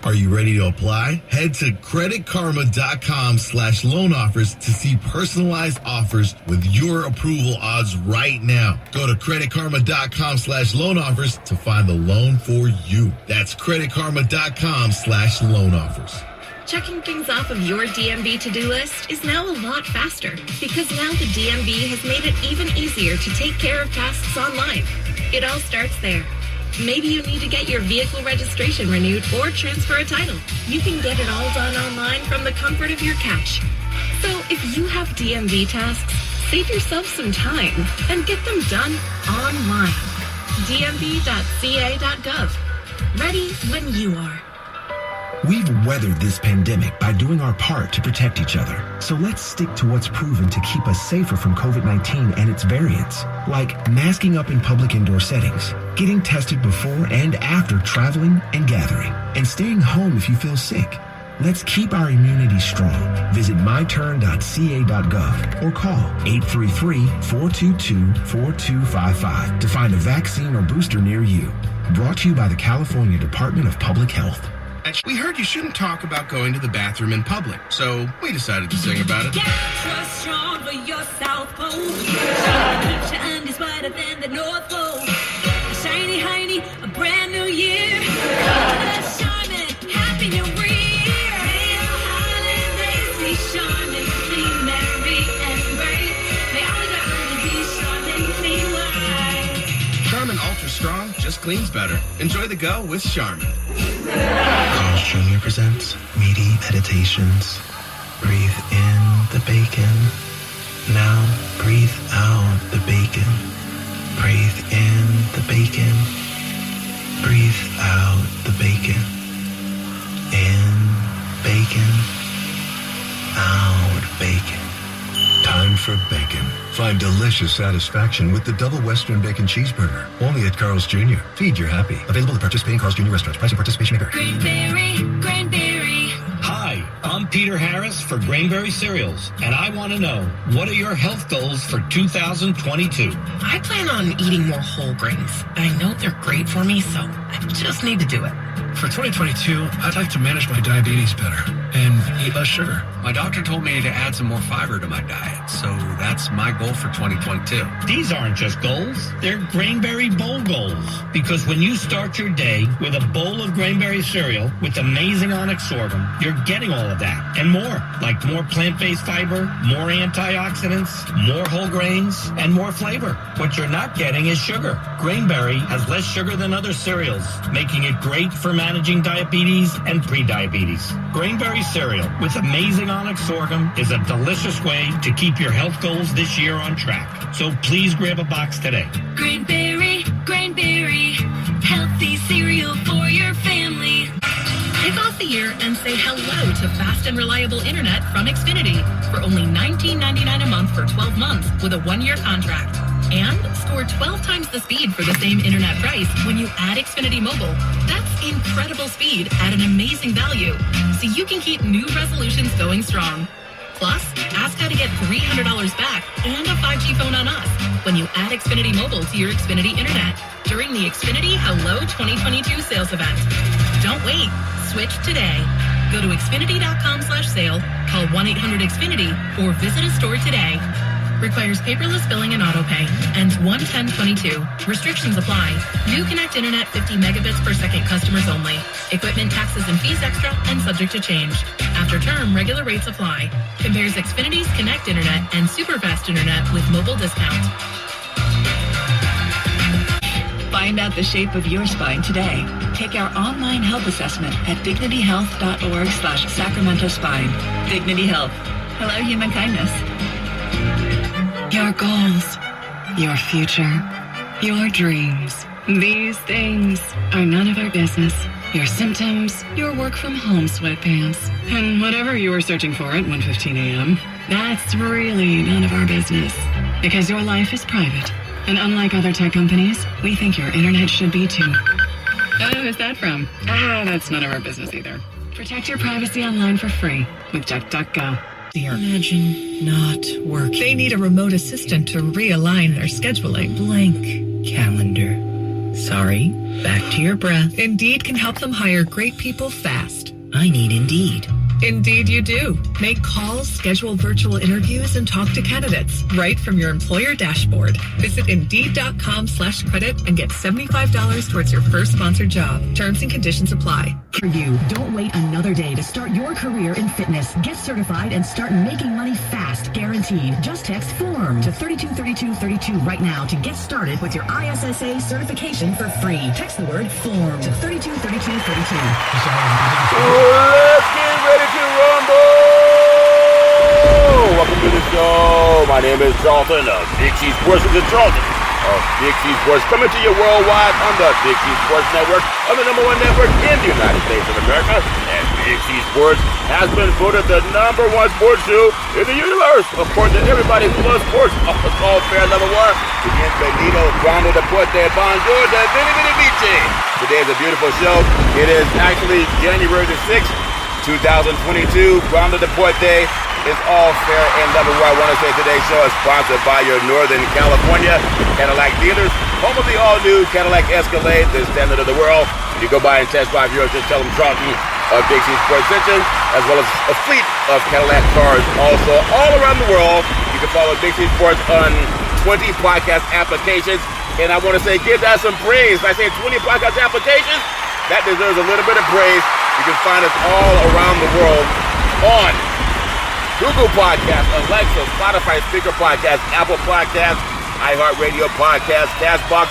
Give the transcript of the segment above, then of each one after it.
Are you ready to apply? Head to creditkarma.com/loan offers to see personalized offers with your approval odds right now. Go to creditkarma.com/loan offers to find the loan for you. That's creditkarma.com/loan offers. Checking things off of your DMV to-do list is now a lot faster because now the DMV has made it even easier to take care of tasks online. It all starts there. Maybe you need to get your vehicle registration renewed or transfer a title. You can get it all done online from the comfort of your couch. So if you have DMV tasks, save yourself some time and get them done online. dmv.ca.gov. Ready when you are. We've weathered this pandemic by doing our part to protect each other. So let's stick to what's proven to keep us safer from COVID-19 and its variants, like masking up in public indoor settings, getting tested before and after traveling and gathering, and staying home if you feel sick. Let's keep our immunity strong. Visit myturn.ca.gov or call 833-422-4255 to find a vaccine or booster near you. Brought to you by the California Department of Public Health. We heard you shouldn't talk about going to the bathroom in public, so we decided to sing about it. Get strong for your South Pole. Keep your undies whiter than the North Pole. A shiny hiney, a brand new year. Let's shine it, happy new year. May your holidays be shining, clean, merry, and bright. May all your undies be shining, clean, white. Charmin Ultra Strong just cleans better. Enjoy the go with Charmin. Carl's Jr. presents Meaty Meditations. Breathe in the bacon. Now breathe out the bacon. Breathe in the bacon. Breathe out the bacon. In bacon. Out bacon. Time for bacon. Find delicious satisfaction with the double Western Bacon Cheeseburger. Only at Carl's Jr. Feed your happy. Available at participating Carl's Jr. restaurants. Price and participation may vary. Grainberry. Hi, I'm Peter Harris for Grainberry Cereals, and I want to know, what are your health goals for 2022? I plan on eating more whole grains. I know they're great for me, so I just need to do it. For 2022, I'd like to manage my diabetes better and eat less sugar. My doctor told me to add some more fiber to my diet, so that's my goal for 2022. These aren't just goals, they're Grainberry Bowl goals. Because when you start your day with a bowl of Grainberry cereal with amazing onyx sorghum, you're getting all of that and more, like more plant-based fiber, more antioxidants, more whole grains, and more flavor. What you're not getting is sugar. Grainberry has less sugar than other cereals, making it great for managing diabetes and pre-diabetes. Grainberry cereal with amazing onyx sorghum is a delicious way to keep your health goals this year on track. So please grab a box today. Grainberry, healthy cereal for your family. Kick off the year and say hello to fast and reliable internet from Xfinity for only $19.99 a month for 12 months with a 1-year contract. And score 12 times the speed for the same internet price when you add Xfinity Mobile. That's incredible speed at an amazing value, so you can keep new resolutions going strong. Plus, ask how to get $300 back and a 5G phone on us when you add Xfinity Mobile to your Xfinity Internet during the Xfinity Hello 2022 sales event. Don't wait. Switch today. Go to Xfinity.com/sale, call 1-800-XFINITY, or visit a store today. Requires paperless billing and autopay, and 11022. Restrictions apply. New Connect Internet 50 megabits per second customers only. Equipment taxes and fees extra and subject to change. After term, regular rates apply. Compares Xfinity's Connect Internet and Superfast Internet with mobile discount. Find out the shape of your spine today. Take our online health assessment at dignityhealth.org/Sacramento Spine. Dignity Health. Hello, human kindness. Your goals, your future, your dreams. These things are none of our business. Your symptoms, your work from home sweatpants, and whatever you were searching for at 1:15 a.m. That's really none of our business. Because your life is private. And unlike other tech companies, we think your internet should be too. Oh, who's that from? That's none of our business either. Protect your privacy online for free with DuckDuckGo. Imagine not working. They need a remote assistant to realign their scheduling. Blank calendar. Sorry, back to your breath. Indeed can help them hire great people fast. I need Indeed. Indeed you do. Make calls, schedule virtual interviews, and talk to candidates right from your employer dashboard. Visit Indeed.com/credit and get $75 towards your first sponsored job. Terms and conditions apply. For you, don't wait another day to start your career in fitness. Get certified and start making money fast, guaranteed. Just text FORM to 323232 right now to get started with your ISSA certification for free. Text the word FORM to 323232. Let's get ready to rumble! Welcome to the show. My name is Charlton of Big C Sports. This is Charlton of Big C Sports, coming to you worldwide on the Big C Sports Network, on the #1 network in the United States of America. And Big C Sports has been voted the #1 sports show in the universe, according to everybody who loves sports. It's all fair, level war. Bienvenido, Grande Deporte, Bonjour, de Vini Vici. Today is a beautiful show. It is actually January the 6th. 2022, Grande Deporte is all fair and level. Where I want to say today's show is sponsored by your Northern California Cadillac dealers, home of the all-new Cadillac Escalade, the standard of the world. If you go by and test drive yours, just tell them Charlton of Big C Sports Extension, as well as a fleet of Cadillac cars also all around the world. You can follow Big C Sports on 20 podcast applications, and I want to say give that some praise. I say 20 podcast applications, that deserves a little bit of praise. You can find us all around the world on Google Podcasts, Alexa, Spotify Speaker Podcast, Apple Podcasts, iHeartRadio Podcast, CastBox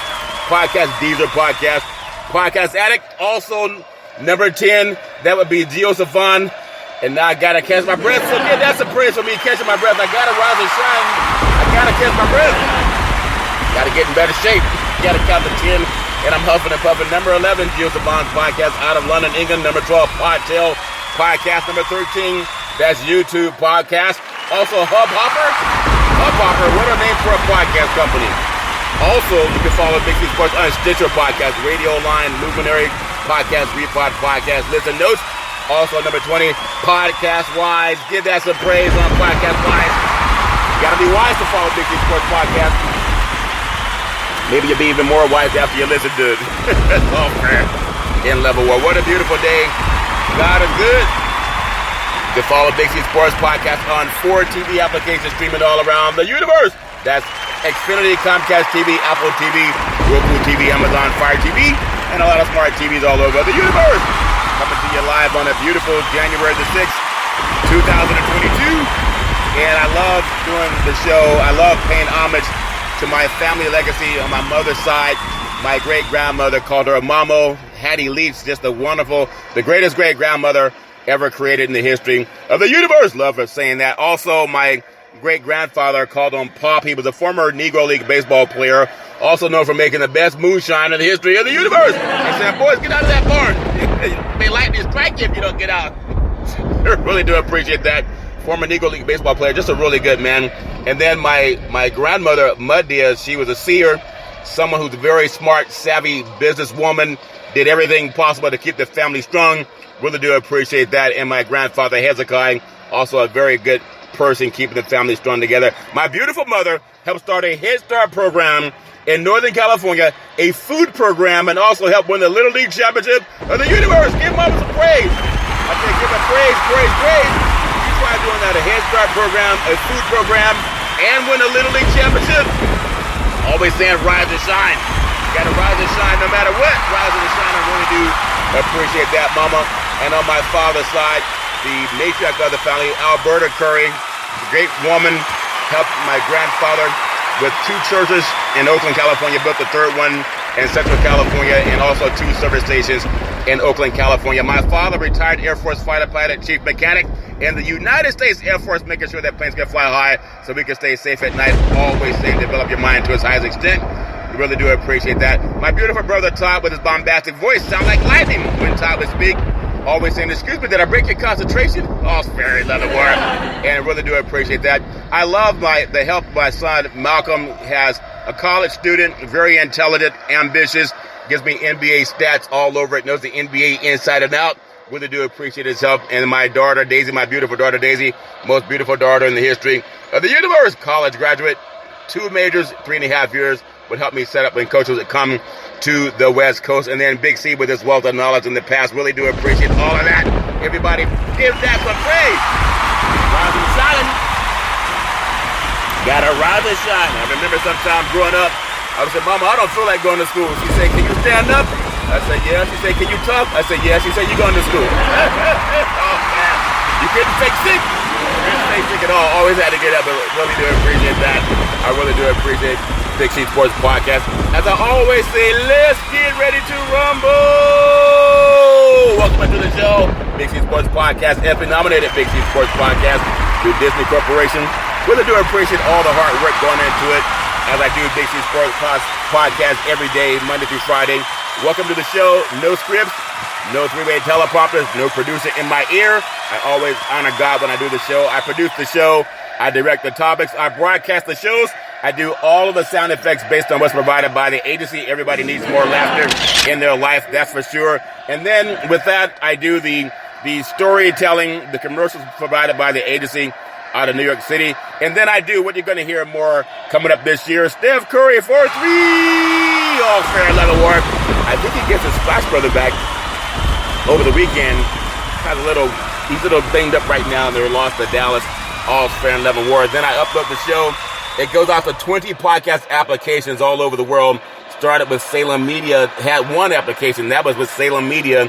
Podcast, Deezer Podcast, Podcast Addict. Also, number 10, that would be Geosafon. And now I gotta catch my breath. So yeah, that's a praise for me catching my breath. I gotta rise and shine. I gotta catch my breath. Gotta get in better shape. Gotta count to 10. And I'm huffing and puffing. Number 11, Geosafon Podcast out of London, England. Number 12, Podtail Podcast. Number 13, that's YouTube Podcast. Also, Hubhopper. Hubhopper, what a name for a podcast company. Also, you can follow Big C Sports on Stitcher Podcast, Radio Line, Luminary Podcast, Repod Podcast, Listen Notes. Also, number 20, Podcast Wise. Give that some praise on Podcast Wise. You gotta be wise to follow Big C Sports Podcast. Maybe you'll be even more wise after you listen to it. Oh, man. In level war. What a beautiful day. God is good. You can follow Big C Sports Podcast on 4 TV applications streaming all around the universe. That's Xfinity, Comcast TV, Apple TV, Roku TV, Amazon Fire TV, and a lot of smart TVs all over the universe. Coming to you live on a beautiful January the 6th, 2022. And I love doing the show. I love paying homage to my family legacy on my mother's side. My great-grandmother called her Mamo, Hattie Leach, just the greatest great-grandmother ever created in the history of the universe. Love her saying that. Also, my great-grandfather called him Pop. He was a former Negro League baseball player, also known for making the best moonshine in the history of the universe. He said, boys, get out of that barn. May lightning strike you if you don't get out. I really do appreciate that. Former Negro League baseball player, just a really good man. And then my grandmother, Mud Diaz, she was a seer, someone who's a very smart, savvy businesswoman, did everything possible to keep the family strong. Really do appreciate that. And my grandfather, Hezekiah, also a very good person keeping the family strong together. My beautiful mother helped start a Head Start program in Northern California, a food program, and also helped win the Little League Championship of the universe. Give mama some praise. I say give her praise, praise, praise. Try doing that, a Head Start program, a food program, and win a Little League Championship. Always saying rise and shine. You gotta rise and shine no matter what. Rise and shine, I really do appreciate that, mama. And on my father's side, the matriarch of the family, Alberta Curry, a great woman, helped my grandfather with 2 churches in Oakland, California, built the 3rd one in Central California, and also 2 service stations in Oakland, California. My father, retired Air Force fighter pilot, chief mechanic in the United States Air Force, making sure that planes can fly high so we can stay safe at night. Always saying develop your mind to its highest extent. We really do appreciate that. My beautiful brother Todd, with his bombastic voice, sound like lightning when Todd would speak. Always saying, excuse me, did I break your concentration? Oh, it's very leather work. And I really do appreciate that. I love the help my son Malcolm has, a college student, very intelligent, ambitious, gives me NBA stats all over it, knows the NBA inside and out. Really do appreciate his help. And my daughter, Daisy, my beautiful daughter, Daisy, most beautiful daughter in the history of the universe, college graduate, 2 majors, 3.5 years, would help me set up when coaches would come to the West Coast. And then Big C with his wealth of knowledge in the past. Really do appreciate all of that. Everybody give that some praise. Rise and shine. Gotta rise and shine. I remember sometime growing up, I would say, Mama, I don't feel like going to school. She said, can you stand up? I said, yeah. She said, can you talk? I said, yeah. She said, you going to school. Oh, man. You couldn't fake sick. Couldn't fake sick at all. Always had to get up. But really do appreciate that. I really do appreciate Big C Sports Podcast. As I always say, let's get ready to rumble. Welcome to the show. Big C Sports Podcast, Effie nominated Big C Sports Podcast through Disney Corporation. Really do appreciate all the hard work going into it as I do Big C Sports Podcast every day, Monday through Friday. Welcome to the show. No scripts, no three-way teleprompters, no producer in my ear. I always honor God when I do the show. I produce the show. I direct the topics. I broadcast the shows. I do all of the sound effects based on what's provided by the agency. Everybody needs more laughter in their life, that's for sure. And then with that, I do the storytelling, the commercials provided by the agency out of New York City. And then I do what you're going to hear more coming up this year. Steph Curry for 3. All fair and level work. I think he gets his Splash Brother back over the weekend. He's a little banged up right now. They were lost to Dallas. All fair and level war. Then I upload the show. It goes out to 20 podcast applications all over the world. Started with Salem Media. Had one application. That was with Salem Media.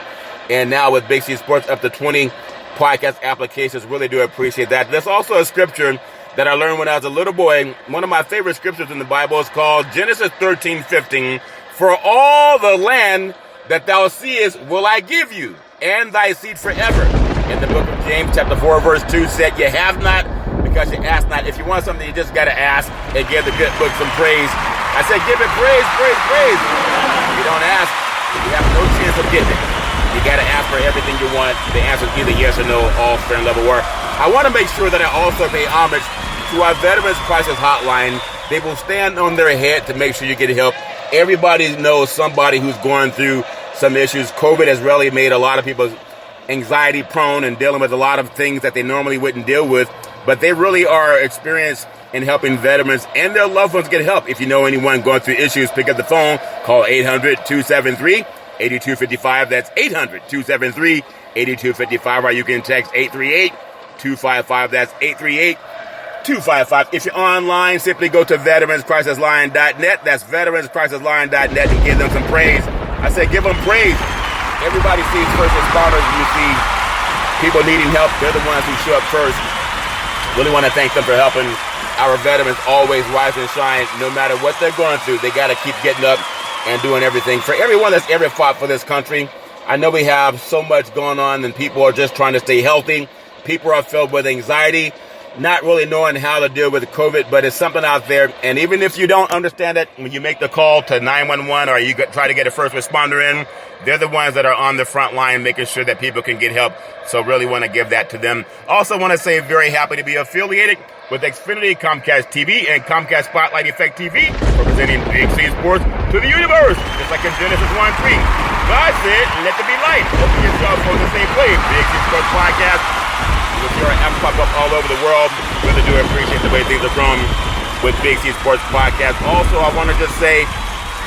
And now with Big C Sports, up to 20 podcast applications. Really do appreciate that. There's also a scripture that I learned when I was a little boy. One of my favorite scriptures in the Bible is called Genesis 13:15. For all the land that thou seest will I give you, and thy seed forever. In the book of James, chapter 4, verse 2 said, you have not because you ask not. If you want something, you just got to ask and give the good book some praise. I said, give it praise, praise, praise. If you don't ask, you have no chance of getting it. You got to ask for everything you want. The answer is either yes or no, all fair and level work. I want to make sure that I also pay homage to our Veterans Crisis Hotline. They will stand on their head to make sure you get help. Everybody knows somebody who's going through some issues. COVID has really made a lot of people anxiety prone and dealing with a lot of things that they normally wouldn't deal with. But they really are experienced in helping veterans and their loved ones get help. If you know anyone going through issues, pick up the phone, call 800-273-8255. That's 800-273-8255. Or you can text 838-255. That's 838-255. If you're online, simply go to veteranscrisisline.net. That's veteranscrisisline.net and give them some praise. I said give them praise. Everybody sees first responders when you see people needing help. They're the ones who show up first. Really want to thank them for helping our veterans always rise and shine no matter what they're going through. They got to keep getting up and doing everything. For everyone that's ever fought for this country, I know we have so much going on and people are just trying to stay healthy. People are filled with anxiety, not really knowing how to deal with COVID, but it's something out there. And even if you don't understand it, when you make the call to 911 or you try to get a first responder in, they're the ones that are on the front line making sure that people can get help. So really want to give that to them. Also want to say very happy to be affiliated with Xfinity, Comcast TV, and Comcast Spotlight Effect TV, representing Big C Sports to the universe. Just like in Genesis 1:3. God said, let there be light. Open yourself on the same place. Big C Sports Podcast. You'll see our app pop up all over the world. Really do appreciate the way things are growing with Big C Sports Podcast. Also, I want to just say,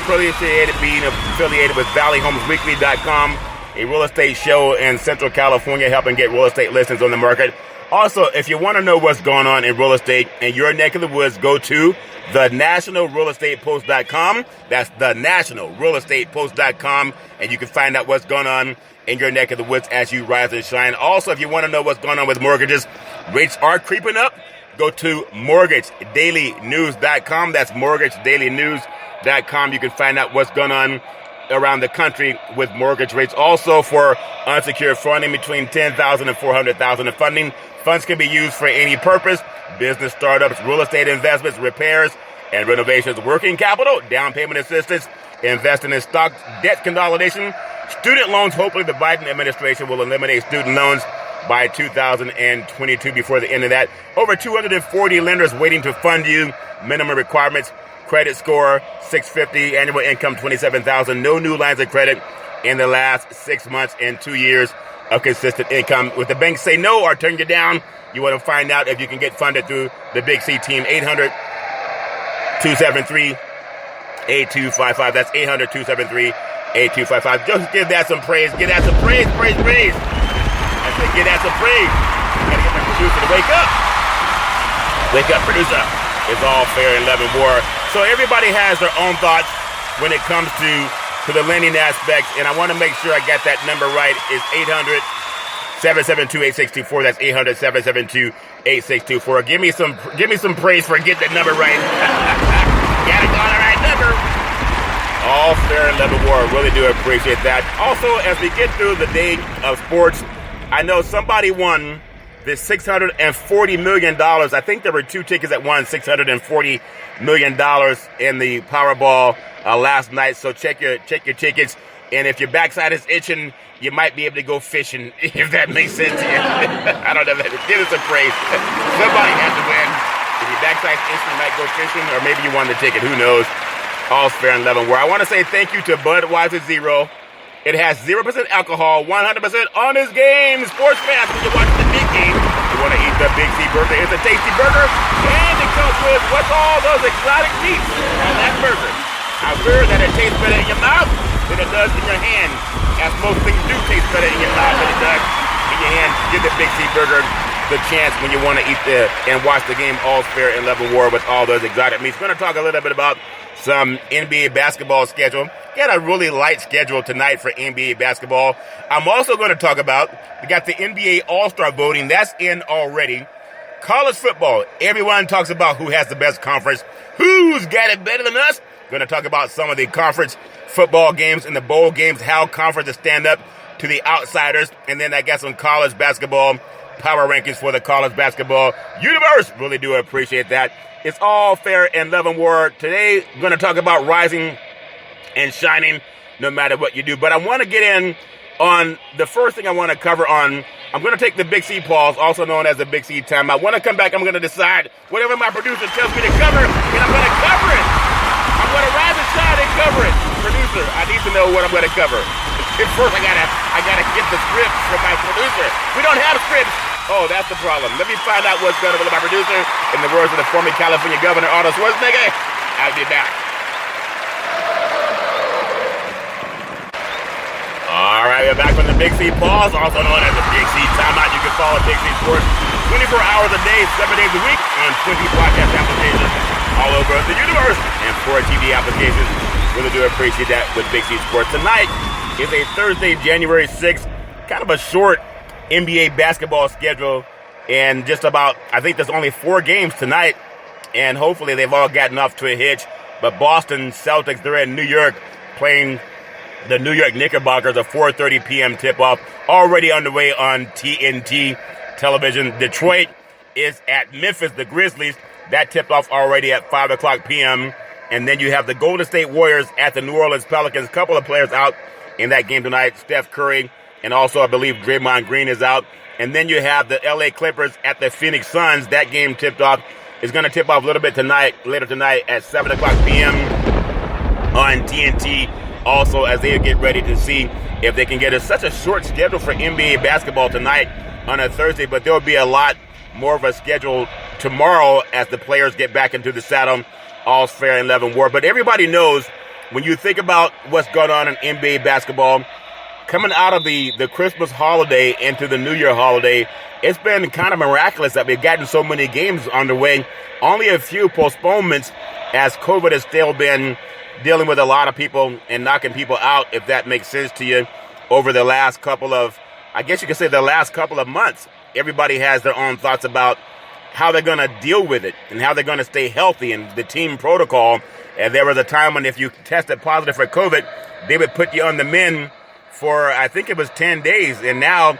appreciate being affiliated with ValleyHomesWeekly.com, a real estate show in Central California, helping get real estate listings on the market. Also, if you want to know what's going on in real estate in your neck of the woods, go to thenationalrealestatepost.com. That's thenationalrealestatepost.com, and you can find out what's going on in your neck of the woods as you rise and shine. Also, if you want to know what's going on with mortgages, rates are creeping up. Go to mortgagedailynews.com. That's mortgagedailynews.com. You can find out what's going on around the country with mortgage rates. Also, for unsecured funding between $10,000 and $400,000 in funding. Funds can be used for any purpose: business startups, real estate investments, repairs and renovations, working capital, down payment assistance, investing in stocks, debt consolidation, student loans. Hopefully the Biden administration will eliminate student loans by 2022 before the end of that. Over 240 lenders waiting to fund you. Minimum requirements: credit score 650, annual income 27,000, no new lines of credit in the last 6 months, and 2 years of consistent income. With the banks say no or turn you down, you want to find out if you can get funded through the Big C team. 8255. That's 800-273-8255. Just give that some praise. Give that some praise. I said give that some praise. Gotta get my producer to wake up. Wake up, producer. It's all fair in love and war. So everybody has their own thoughts when it comes to the lending aspect, and I want to make sure I got that number right. It's 800-772-8624. That's 800-772-8624. Give me some praise for getting that number right. Got it on the right number. All fair and love and war. Really do appreciate that. Also, as we get through the day of sports, I know somebody won this $640 million. I think there were two tickets that won $640 million in the Powerball last night. So check your tickets. And if your backside is itching, you might be able to go fishing, if that makes sense to you. I don't know. Give us a praise. Somebody has to win. If your backside's itching, you might go fishing, or maybe you won the ticket. Who knows? All's fair and love and war. I want to say thank you to Budweiser Zero. It has 0% alcohol, 100% honest game. Sports fans, when you watch the big game, you want to eat the Big C burger. It's a tasty burger, and it comes with what's all those exotic meats on that burger. I fear that it tastes better in your mouth than it does in your hand, as most things do taste better in your mouth than it does in your hand. Give the Big C burger the chance when you want to eat and watch the game. All fair and level war with all those exotic meats. We're going to talk a little bit about some NBA basketball schedule. Got a really light schedule tonight for NBA basketball. I'm also going to talk about, we got the NBA All-Star voting. That's in already. College football. Everyone talks about who has the best conference. Who's got it better than us? Going to talk about some of the conference football games and the bowl games, how conferences stand up to the outsiders. And then I got some college basketball power rankings for the college basketball universe. Really do appreciate that. It's all fair and love and war. Today, I'm going to talk about rising and shining no matter what you do. But I want to get in on the first thing I want to cover on. I'm going to take the Big C pause, also known as the Big C time. I want to come back. I'm going to decide whatever my producer tells me to cover, and I'm going to cover it. I'm going to rise and shine and cover it. Producer, I need to know what I'm going to cover. First, I gotta get the script from my producer. We don't have scripts. Oh, that's the problem. Let me find out what's going on with my producer. In the words of the former California Governor Arnold Schwarzenegger, I'll be back. All right, we're back from the Big C pause, also known as the Big C timeout. You can follow Big C Sports 24 hours a day, 7 days a week on 20 podcast applications all over the universe and 4 TV applications. Really do appreciate that with Big C Sports. Tonight is a Thursday, January 6th, kind of a short NBA basketball schedule, and just about, I think there's only 4 games tonight, and hopefully they've all gotten off to a hitch. But Boston Celtics, they're in New York playing the New York Knickerbockers, a 4:30 p.m. tip-off, already underway on TNT television. Detroit is at Memphis, the Grizzlies. That tipped off already at 5 o'clock p.m. And then you have the Golden State Warriors at the New Orleans Pelicans. A couple of players out in that game tonight, Steph Curry, and also I believe Draymond Green is out. And then you have the LA Clippers at the Phoenix Suns. That game tipped off, is going to tip off a little bit later tonight at 7 o'clock p.m. on TNT. Also, as they get ready to see if they can get such a short schedule for NBA basketball tonight on a Thursday, but there will be a lot more of a schedule tomorrow as the players get back into the saddle. All's fair and love and war. But everybody knows when you think about what's going on in NBA basketball, coming out of the Christmas holiday into the New Year holiday, it's been kind of miraculous that we've gotten so many games underway. Only a few postponements as COVID has still been dealing with a lot of people and knocking people out, if that makes sense to you, over the last couple of, I guess you could say the last couple of months. Everybody has their own thoughts about how they're going to deal with it and how they're going to stay healthy and the team protocol. And there was a time when if you tested positive for COVID, they would put you on the mend for, I think it was 10 days. And now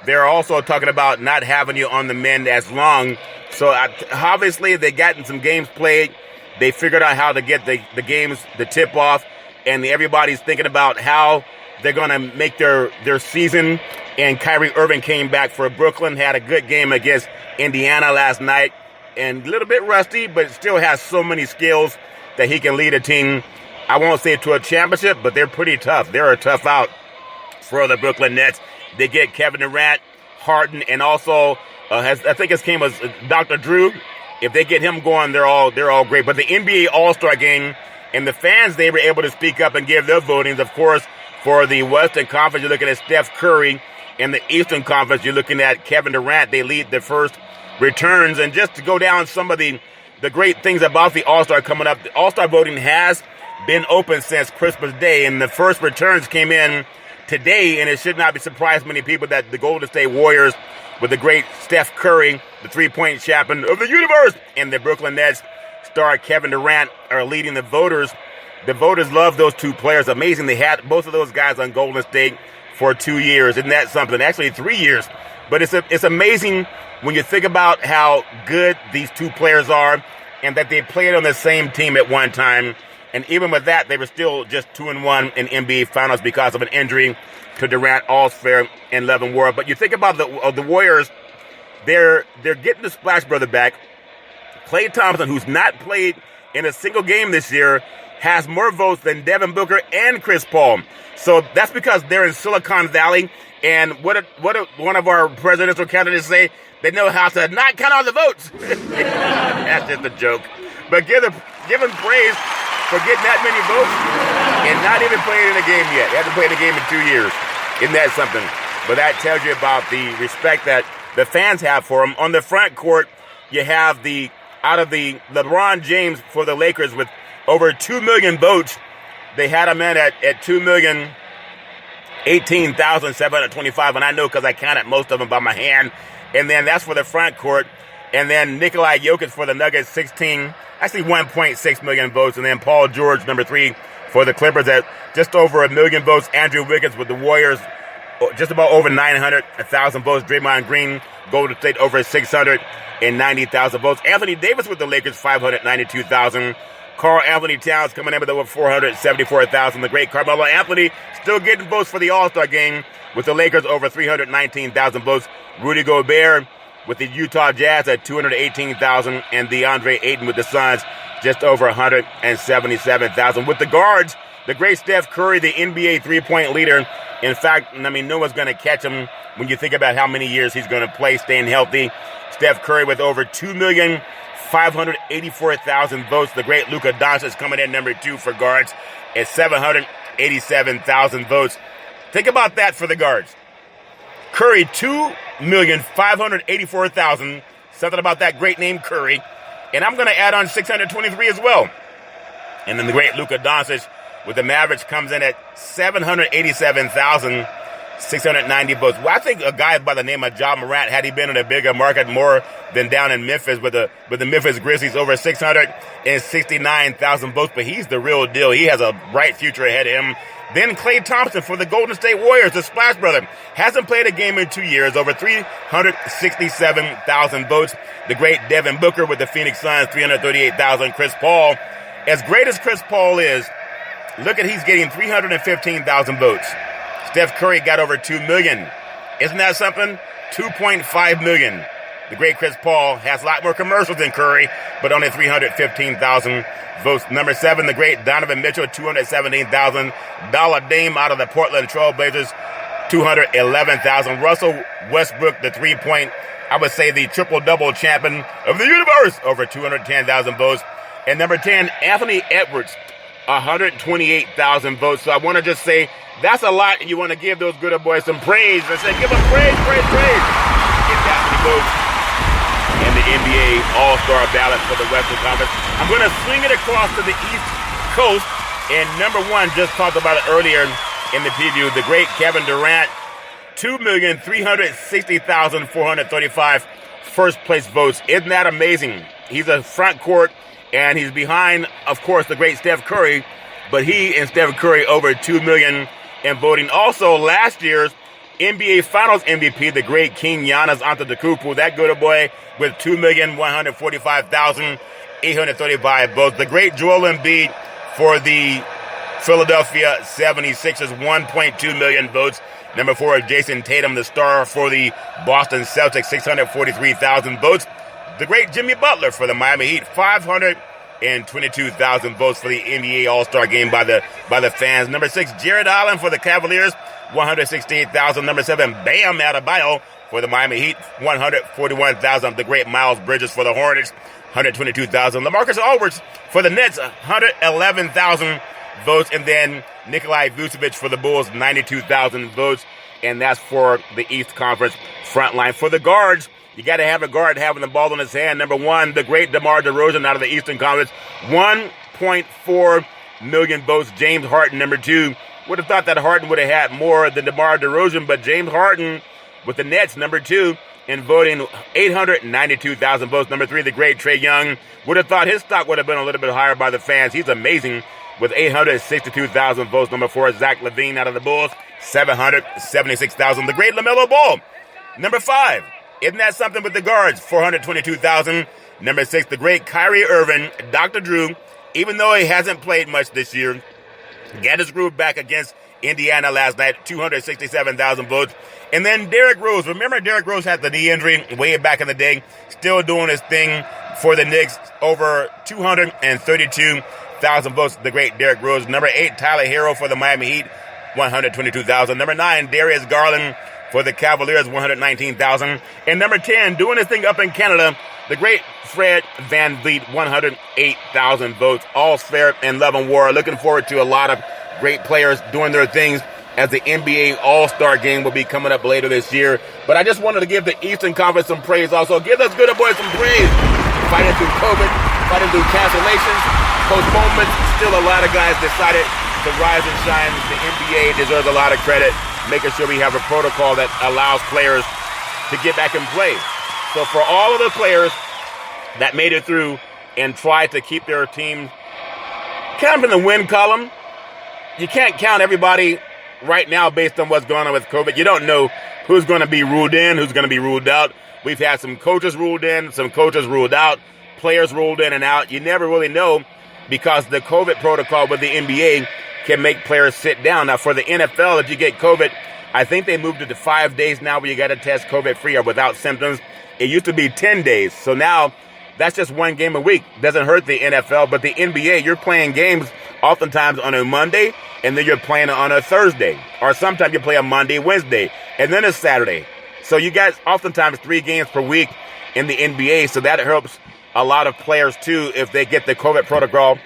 they're also talking about not having you on the mend as long. So obviously they've gotten some games played. They figured out how to get the games, the tip off, and everybody's thinking about how they're going to make their season. And Kyrie Irving came back for Brooklyn, had a good game against Indiana last night, and a little bit rusty, but still has so many skills that he can lead a team, I won't say to a championship, but they're pretty tough. They're a tough out for the Brooklyn Nets. They get Kevin Durant, Harden, and also, I think his name was Dr. Drew. If they get him going, they're all great. But the NBA All-Star game And the fans, they were able to speak up and give their votings. Of course, for the Western Conference, you're looking at Steph Curry. In the Eastern Conference, you're looking at Kevin Durant. They lead the first returns. And just to go down some of the great things about the All-Star coming up, the All-Star voting has been open since Christmas Day, and the first returns came in today, and it should not be surprised many people that the Golden State Warriors, with the great Steph Curry, the three-point champion of the universe, and the Brooklyn Nets star Kevin Durant are leading the voters. The voters love those two players. Amazing. They had both of those guys on Golden State for 2 years. Isn't that something? Actually, 3 years. But it's amazing when you think about how good these two players are and that they played on the same team at one time. And even with that, they were still just 2-1 in NBA Finals because of an injury to Durant, All-Star, and Levin Ward. But you think about the Warriors, they're getting the Splash Brother back. Klay Thompson, who's not played in a single game this year, has more votes than Devin Booker and Chris Paul. So that's because they're in Silicon Valley. And what one of our presidential candidates say? They know how to not count all the votes. That's just a joke. But give him praise for getting that many votes and not even playing in a game yet. He hasn't played a game in 2 years. Isn't that something? But that tells you about the respect that the fans have for him. On the front court, you have out of the LeBron James for the Lakers with over 2 million votes. They had him in at 2,018,725, and I know because I counted most of them by my hand. And then that's for the front court. And then Nikola Jokic for the Nuggets, 1.6 million votes. And then Paul George, number 3, for the Clippers at just over 1 million votes. Andrew Wiggins with the Warriors, just about over 900,000 votes. Draymond Green, Golden State, over 690,000 votes. Anthony Davis with the Lakers, 592,000. Karl Anthony Towns coming in with over 474,000. The great Carmelo Anthony still getting votes for the All-Star game with the Lakers, over 319,000 votes. Rudy Gobert with the Utah Jazz at 218,000, and DeAndre Ayton with the Suns just over 177,000. With the guards, the great Steph Curry, the NBA three-point leader. In fact, no one's going to catch him when you think about how many years he's going to play staying healthy. Steph Curry with over 2,584,000 votes. The great Luka Doncic coming in number 2 for guards at 787,000 votes. Think about that for the guards. Curry, 2,584,000. Something about that great name Curry. And I'm going to add on 623 as well. And then the great Luka Doncic with the Mavericks comes in at 787,690 votes. Well, I think a guy by the name of Ja Morant, had he been in a bigger market more than down in Memphis with the Memphis Grizzlies, over 669,000 votes. But he's the real deal. He has a bright future ahead of him. Then Klay Thompson for the Golden State Warriors, the Splash Brother, hasn't played a game in 2 years, over 367,000 votes. The great Devin Booker with the Phoenix Suns, 338,000. Chris Paul, as great as Chris Paul is, look at he's getting 315,000 votes. Steph Curry got over 2 million. Isn't that something? 2.5 million. The great Chris Paul has a lot more commercials than Curry, but only 315,000 votes. Number 7, the great Donovan Mitchell, 217,000. Dollar Dame out of the Portland Trail Blazers, 211,000. Russell Westbrook, the three-point, I would say the triple-double champion of the universe, over 210,000 votes. And number 10, Anthony Edwards, 128,000 votes. So I want to just say that's a lot, and you want to give those good boys some praise. I said, give them praise. Get that many votes. And the NBA All-Star ballot for the Western Conference. I'm going to swing it across to the East Coast. And number 1, just talked about it earlier in the preview, the great Kevin Durant, 2,360,435 first-place votes. Isn't that amazing? He's a front court, and he's behind, of course, the great Steph Curry. But he and Steph Curry over 2 million in voting. Also, last year's NBA Finals MVP, the great King Giannis Antetokounmpo, that good boy with 2,145,835 votes. The great Joel Embiid for the Philadelphia 76ers, 1.2 million votes. Number 4, Jason Tatum, the star for the Boston Celtics, 643,000 votes. The great Jimmy Butler for the Miami Heat, 522,000 votes for the NBA All-Star game by the fans. Number 6, Jared Allen for the Cavaliers, 168,000. Number 7, Bam Adebayo for the Miami Heat, 141,000. The great Miles Bridges for the Hornets, 122,000. LaMarcus Aldridge for the Nets, 111,000 votes. And then Nikolai Vucevic for the Bulls, 92,000 votes. And that's for the East Conference front line. For the guards, you got to have a guard having the ball in his hand. Number one, the great DeMar DeRozan out of the Eastern Conference, 1.4 million votes. James Harden, number two. Would have thought that Harden would have had more than DeMar DeRozan, but James Harden with the Nets, number two, in voting, 892,000 votes. Number three, the great Trae Young. Would have thought his stock would have been a little bit higher by the fans. He's amazing with 862,000 votes. Number four, Zach LaVine out of the Bulls, 776,000. The great LaMelo Ball, number five. Isn't that something with the guards? 422,000. Number six, the great Kyrie Irving, Dr. Drew, even though he hasn't played much this year, got his groove back against Indiana last night, 267,000 votes. And then Derrick Rose. Remember Derrick Rose had the knee injury way back in the day, still doing his thing for the Knicks, over 232,000 votes. The great Derrick Rose. Number eight, Tyler Hero for the Miami Heat, 122,000. Number nine, Darius Garland for the Cavaliers, 119,000. And number 10, doing his thing up in Canada, the great Fred VanVleet, 108,000 votes. All fair and love and war. Looking forward to a lot of great players doing their things as the NBA All-Star Game will be coming up later this year. But I just wanted to give the Eastern Conference some praise also. Give us good boys some praise. Fighting through COVID, fighting through cancellations, postponements. Still a lot of guys decided to rise and shine. The NBA deserves a lot of credit, making sure we have a protocol that allows players to get back and play. So for all of the players that made it through and tried to keep their team kind of in the win column, you can't count everybody right now based on what's going on with COVID. You don't know who's going to be ruled in, who's going to be ruled out. We've had some coaches ruled in, some coaches ruled out, players ruled in and out. You never really know because the COVID protocol with the NBA can make players sit down. Now, for the NFL, if you get COVID, I think they moved it to 5 days now where you got to test COVID-free or without symptoms. It used to be 10 days. So now that's just one game a week. Doesn't hurt the NFL, but the NBA, you're playing games oftentimes on a Monday, and then you're playing on a Thursday. Or sometimes you play a Monday, Wednesday, and then a Saturday. So you got oftentimes 3 games per week in the NBA, so that helps a lot of players too if they get the COVID protocol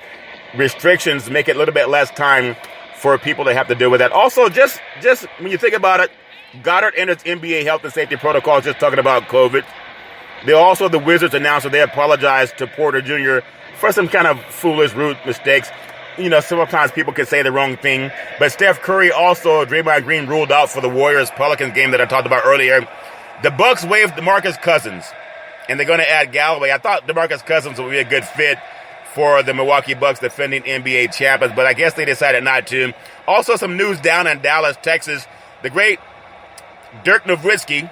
restrictions, make it a little bit less time for people to have to deal with that. Also, just when you think about it, Goddard and its NBA health and safety protocols just talking about COVID. The Wizards announced that they apologized to Porter Jr. for some kind of foolish, rude mistakes. You know, sometimes people can say the wrong thing. But Steph Curry also, Draymond Green ruled out for the Warriors-Pelicans game that I talked about earlier. The Bucks waived DeMarcus Cousins, and they're going to add Galloway. I thought DeMarcus Cousins would be a good fit for the Milwaukee Bucks, defending NBA champions, but I guess they decided not to. Also, some news down in Dallas, Texas. The great Dirk Nowitzki,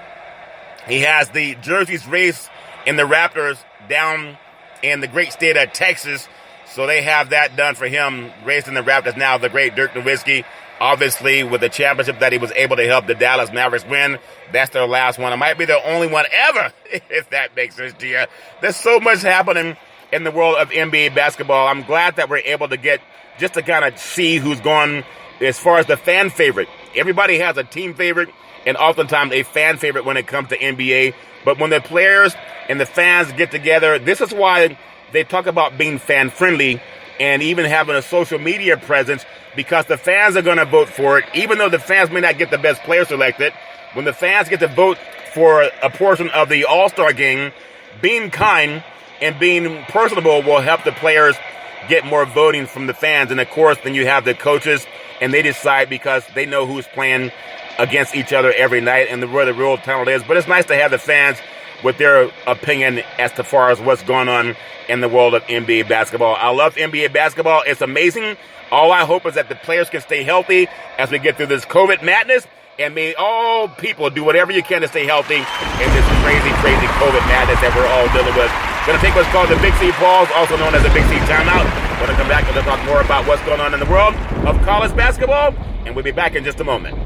he has the jerseys raised in the Raptors down in the great state of Texas. So they have that done for him, raised in the Raptors now. The great Dirk Nowitzki, obviously with the championship that he was able to help the Dallas Mavericks win. That's their last one. It might be the only one ever, if that makes sense to you. There's so much happening in the world of NBA basketball. I'm glad that we're able to get just to kind of see who's going as far as the fan favorite. Everybody has a team favorite and oftentimes a fan favorite when it comes to NBA. But when the players and the fans get together, this is why they talk about being fan-friendly and even having a social media presence, because the fans are going to vote for it. Even though the fans may not get the best player selected, when the fans get to vote for a portion of the All-Star game, being kind and being personable will help the players get more voting from the fans. And, of course, then you have the coaches, and they decide because they know who's playing against each other every night and where the real talent is. But it's nice to have the fans with their opinion as to far as what's going on in the world of NBA basketball. I love NBA basketball. It's amazing. All I hope is that the players can stay healthy as we get through this COVID madness. And may all people do whatever you can to stay healthy in this crazy, crazy COVID madness that we're all dealing with. Going to take what's called the Big C pause, also known as the Big C timeout. Going to come back and talk more about what's going on in the world of college basketball. And we'll be back in just a moment.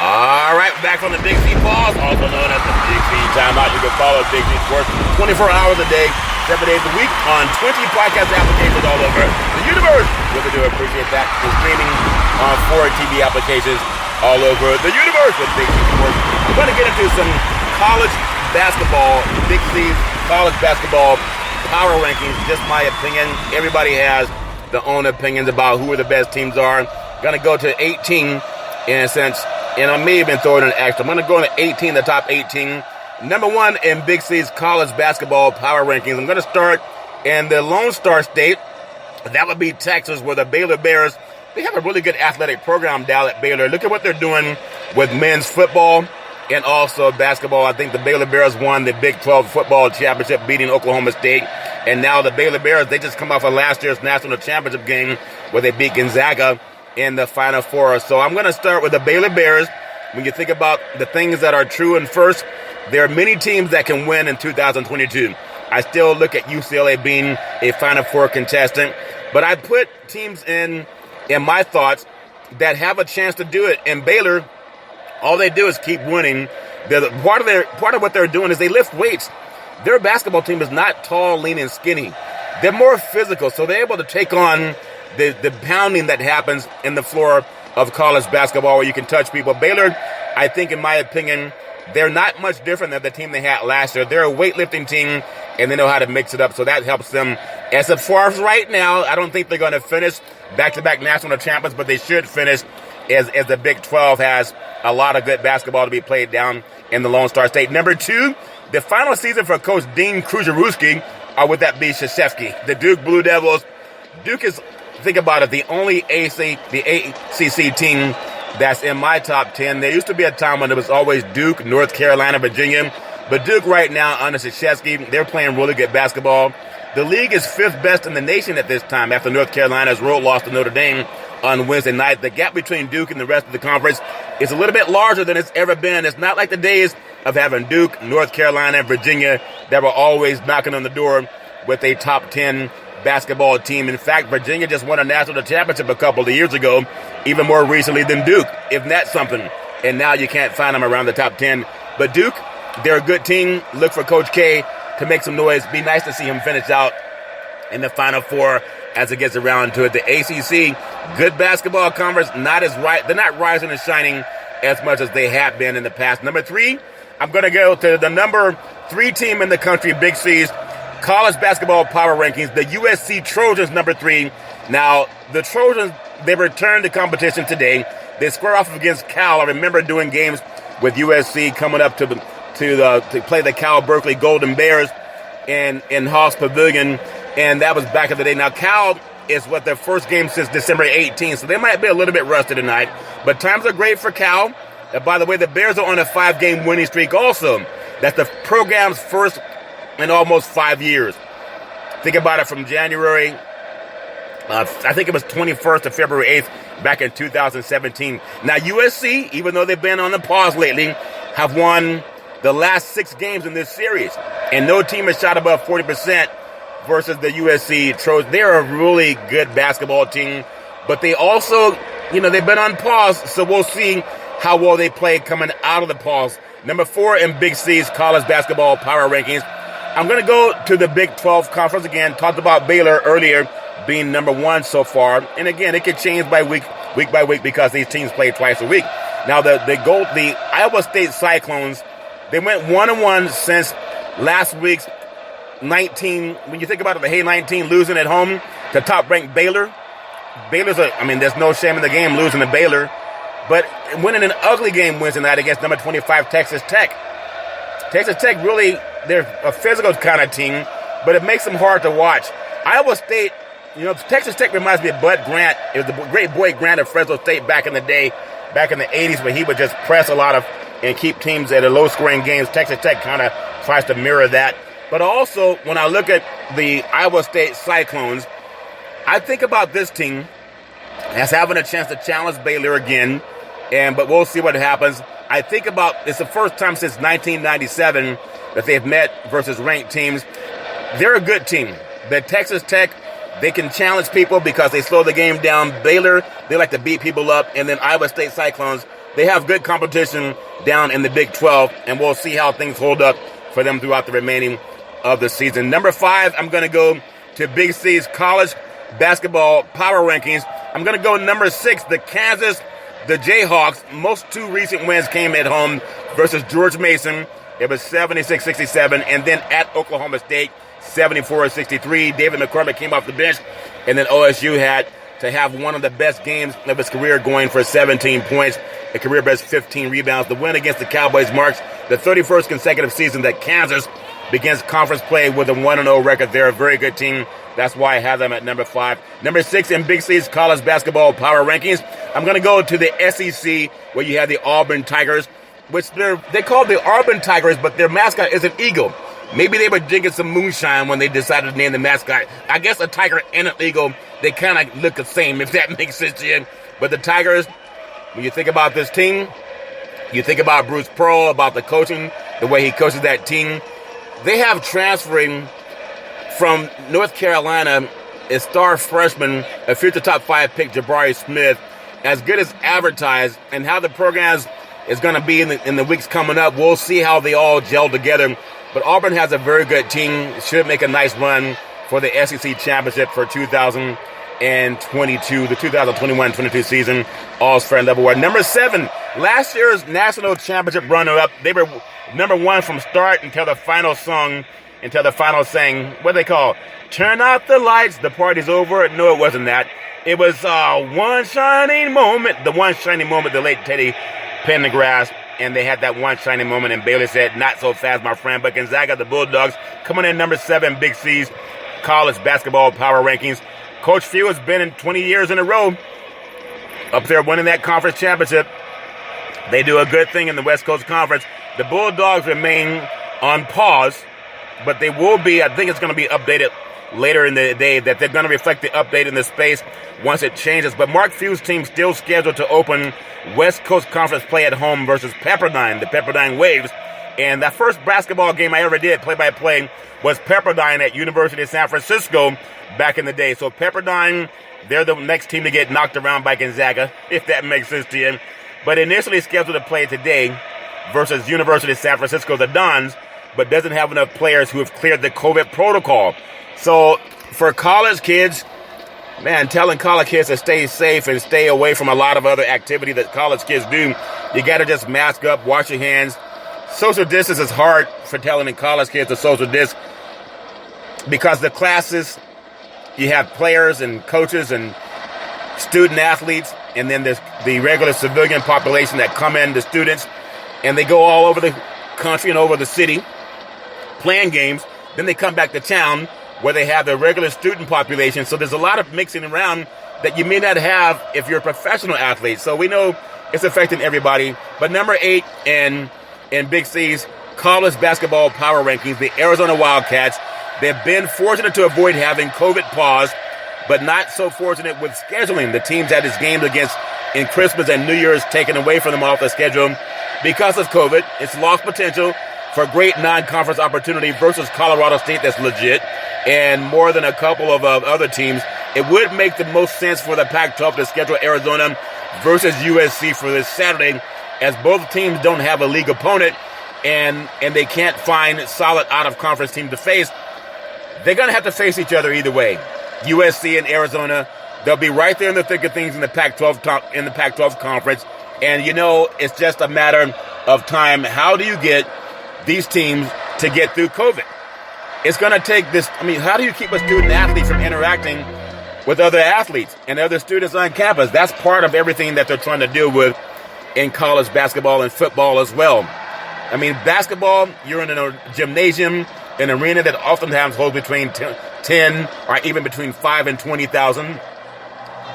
All right, back on the Big C pause, also known as the Big C timeout. You can follow Big C Sports 24 hours a day, 7 days a week on 20 podcast applications all over the universe. Really do appreciate that. We're streaming on 4 TV applications all over the universe with Big C Sports. We're going to get into some college basketball, Big C's college basketball power rankings. Just my opinion. Everybody has their own opinions about who the best teams are. Going to go to 18 in a sense, and I may even throw in an extra. I'm going to go into 18, the top 18. Number one in Big C's college basketball power rankings. I'm going to start in the Lone Star State. That would be Texas, where the Baylor Bears, they have a really good athletic program down at Baylor. Look at what they're doing with men's football and also basketball. I think the Baylor Bears won the Big 12 football championship, beating Oklahoma State. And now the Baylor Bears, they just come off of last year's national championship game where they beat Gonzaga in the Final Four. So I'm going to start with the Baylor Bears. When you think about the things that are true, and first, there are many teams that can win in 2022. I still look at UCLA being a Final Four contestant, but I put teams in my thoughts that have a chance to do it. And Baylor, all they do is keep winning. Part of what they're doing is they lift weights. Their basketball team is not tall, lean, and skinny. They're more physical, so they're able to take on the pounding that happens in the floor of college basketball where you can touch people. Baylor, I think, in my opinion, they're not much different than the team they had last year. They're a weightlifting team, and they know how to mix it up, so that helps them. As far as right now, I don't think they're going to finish back-to-back national champions, but they should finish as the Big 12 has a lot of good basketball to be played down in the Lone Star State. Number two, the final season for Coach Dean Krzyzewski, or would that be Krzyzewski? The Duke Blue Devils. Duke is, think about it, the only ACC team that's in my top 10. There used to be a time when it was always Duke, North Carolina, Virginia. But Duke right now, under Krzyzewski, they're playing really good basketball. The league is fifth best in the nation at this time after North Carolina's road loss to Notre Dame on Wednesday night. The gap between Duke and the rest of the conference is a little bit larger than it's ever been. It's not like the days of having Duke, North Carolina, and Virginia that were always knocking on the door with a top 10 basketball team. In fact, Virginia just won a national championship a couple of years ago, even more recently than Duke, if that's something. And now you can't find them around the top 10. But Duke, they're a good team. Look for Coach K to make some noise. Be nice to see him finish out in the Final Four as it gets around to it. The ACC, good basketball conference, they're not rising and shining as much as they have been in the past. Number three, I'm going to go to the number 3 team in the country, Big C's college basketball power rankings, the USC Trojans, number 3. Now, the Trojans, they returned to competition today. They square off against Cal. I remember doing games with USC coming up to play the Cal Berkeley Golden Bears in Haas Pavilion, and that was back in the day. Now, Cal is their first game since December 18th, so they might be a little bit rusty tonight, but times are great for Cal. By the way, the Bears are on a 5-game winning streak also. That's the program's first in almost 5 years. Think about it, from January, I think it was 21st to February 8th back in 2017. Now, USC, even though they've been on the pause lately, have won the last 6 games in this series. And no team has shot above 40% versus the USC Trojans. They're a really good basketball team, but they also, they've been on pause, so we'll see how well they play coming out of the pause. Number 4 in Big C's college basketball power rankings. I'm going to go to the Big 12 conference again. Talked about Baylor earlier being number 1 so far. And again, it could change by week by week because these teams play twice a week. Now, the Iowa State Cyclones, they went 1-1 since last week's 19. When you think about it, the Hay 19 losing at home to top-ranked Baylor. There's no shame in the game losing to Baylor. But winning an ugly game Wednesday night against number 25 Texas Tech. Texas Tech really, they're a physical kind of team, but it makes them hard to watch. Iowa State, Texas Tech reminds me of Bud Grant. It was the great Boyd Grant of Fresno State back in the day, back in the 80s, where he would just press a lot and keep teams at a low-scoring games. Texas Tech kind of tries to mirror that. But also, when I look at the Iowa State Cyclones, I think about this team as having a chance to challenge Baylor again, but we'll see what happens. I think about, it's the first time since 1997 that they've met versus ranked teams. They're a good team. But Texas Tech, they can challenge people because they slow the game down. Baylor, they like to beat people up. And then Iowa State Cyclones, they have good competition down in the Big 12, and we'll see how things hold up for them throughout the remaining of the season. Number 5, I'm going to go to Big C's college basketball power rankings. I'm going to go number 6, the Kansas the Jayhawks, most two recent wins came at home versus George Mason. It was 76-67, and then at Oklahoma State, 74-63. David McCormick came off the bench, and then OSU had to have one of the best games of his career, going for 17 points, a career best 15 rebounds. The win against the Cowboys marks the 31st consecutive season that Kansas begins conference play with a 1-0 record. They're a very good team. That's why I have them at number 5. Number 6 in Big C's college basketball power rankings, I'm going to go to the SEC, where you have the Auburn Tigers, which they call the Auburn Tigers, but their mascot is an eagle. Maybe they were drinking some moonshine when they decided to name the mascot. I guess a tiger and an eagle, they kind of look the same, if that makes sense to you. But the Tigers, when you think about this team, you think about Bruce Pearl, about the coaching, the way he coaches that team. They have transferring from North Carolina a star freshman, a future top 5 pick, Jabari Smith, as good as advertised, and how the programs is going to be in the weeks coming up. We'll see how they all gel together. But Auburn has a very good team, should make a nice run for the SEC championship for 2022, the 2021-22 season, all's fair and level. Number 7, last year's national championship runner-up. They were number 1 from start until the final song, until the final sang, what do they call? Turn out the lights, the party's over. No, it wasn't that. It was One Shining Moment, the One Shining Moment, the late Teddy Pendergrass. And they had that one shining moment, and Baylor said, not so fast, my friend. But Gonzaga, the Bulldogs, coming in number 7, Big C's college basketball power rankings. Coach Few has been in 20 years in a row up there winning that conference championship. They do a good thing in the West Coast Conference. The Bulldogs remain on pause, but they will be, I think it's going to be updated later in the day, that they're going to reflect the update in the space once it changes. But Mark Few's team still scheduled to open West Coast Conference play at home versus Pepperdine, the Pepperdine Waves. And that first basketball game I ever did, play-by-play, was Pepperdine at University of San Francisco back in the day. So Pepperdine, they're the next team to get knocked around by Gonzaga, if that makes sense to you. But initially scheduled to play today versus University of San Francisco, the Dons, but doesn't have enough players who have cleared the COVID protocol. So for college kids, man, telling college kids to stay safe and stay away from a lot of other activity that college kids do, you got to just mask up, wash your hands. Social distance is hard for telling the college kids to social distance because the classes, you have players and coaches and student athletes, and then there's the regular civilian population that come in, the students, and they go all over the country and over the city playing games. Then they come back to town where they have the regular student population. So there's a lot of mixing around that you may not have if you're a professional athlete. So we know it's affecting everybody. But number 8 in Big C's college basketball power rankings, the Arizona Wildcats. They've been fortunate to avoid having COVID pause, but not so fortunate with scheduling. The teams had its games against in Christmas and New Year's taken away from them off the schedule because of COVID. It's lost potential for great non-conference opportunity versus Colorado State that's legit, and more than a couple of other teams. It would make the most sense for the Pac-12 to schedule Arizona versus USC for this Saturday, as both teams don't have a league opponent, and they can't find solid out-of-conference teams to face. They're going to have to face each other either way. USC and Arizona, they'll be right there in the thick of things in the Pac-12 conference, and it's just a matter of time. How do you get these teams to get through COVID? It's going to take this. How do you keep a student athlete from interacting with other athletes and other students on campus? That's part of everything that they're trying to deal with in college basketball and football as well. Basketball, you're in a gymnasium, an arena that oftentimes holds between 10 or even between 5 and 20,000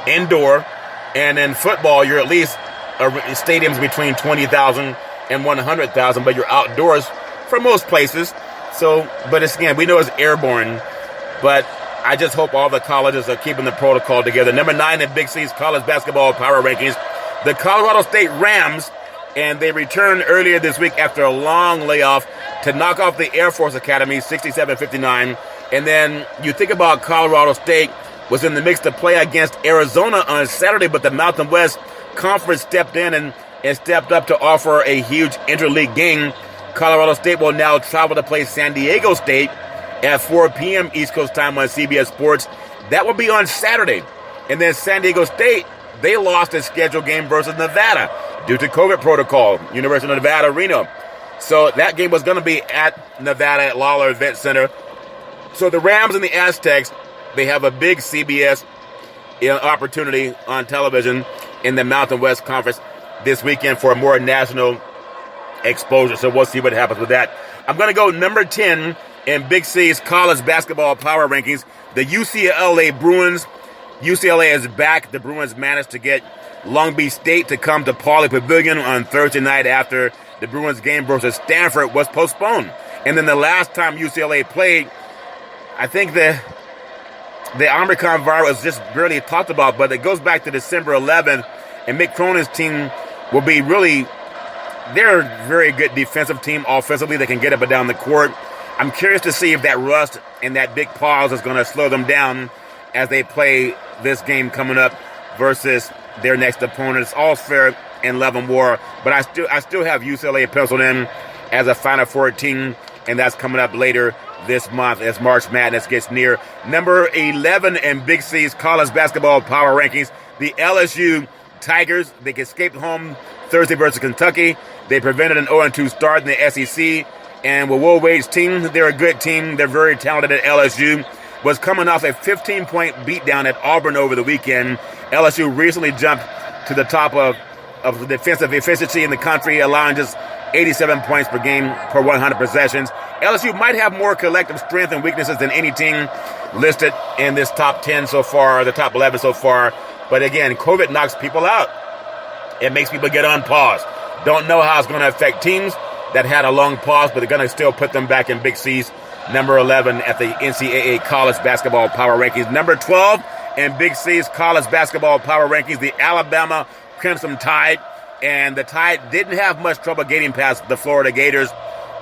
indoor. And in football, you're at least stadiums between 20,000 and 100,000, but you're outdoors for most places. So, but we know it's airborne, but I just hope all the colleges are keeping the protocol together. Number 9 in Big C's college basketball power rankings, the Colorado State Rams, and they returned earlier this week after a long layoff to knock off the Air Force Academy 67-59. And then you think about Colorado State was in the mix to play against Arizona on Saturday, but the Mountain West Conference stepped in and stepped up to offer a huge interleague game. Colorado State will now travel to play San Diego State at 4 p.m. East Coast time on CBS Sports. That will be on Saturday. And then San Diego State, they lost a scheduled game versus Nevada due to COVID protocol, University of Nevada, Reno. So that game was going to be at Nevada at Lawler Event Center. So the Rams and the Aztecs, they have a big CBS opportunity on television in the Mountain West Conference this weekend for a more national exposure. So we'll see what happens with that. I'm going to go number 10 in Big C's college basketball power rankings. The UCLA Bruins. UCLA is back. The Bruins managed to get Long Beach State to come to Pauley Pavilion on Thursday night after the Bruins game versus Stanford was postponed. And then the last time UCLA played, I think the Omicron virus was just barely talked about, but it goes back to December 11th, and Mick Cronin's team will be they're a very good defensive team offensively. They can get up and down the court. I'm curious to see if that rust and that big pause is going to slow them down as they play this game coming up versus their next opponent. It's all fair in love and war, but I still have UCLA penciled in as a Final Four team, and that's coming up later this month as March Madness gets near. Number 11 in Big C's college basketball power rankings, the LSU Tigers. They escaped home Thursday versus Kentucky. They prevented an 0-2 start in the SEC. And with Will Wade's team, they're a good team. They're very talented at LSU. Was coming off a 15-point beatdown at Auburn over the weekend. LSU recently jumped to the top of the defensive efficiency in the country, allowing just 87 points per game per 100 possessions. LSU might have more collective strength and weaknesses than any team listed in this top 10 so far, the top 11 so far. But again, COVID knocks people out. It makes people get on pause. Don't know how it's going to affect teams that had a long pause, but they're going to still put them back in Big C's number 11 at the NCAA college basketball power rankings. Number 12 in Big C's college basketball power rankings, the Alabama Crimson Tide. And the Tide didn't have much trouble getting past the Florida Gators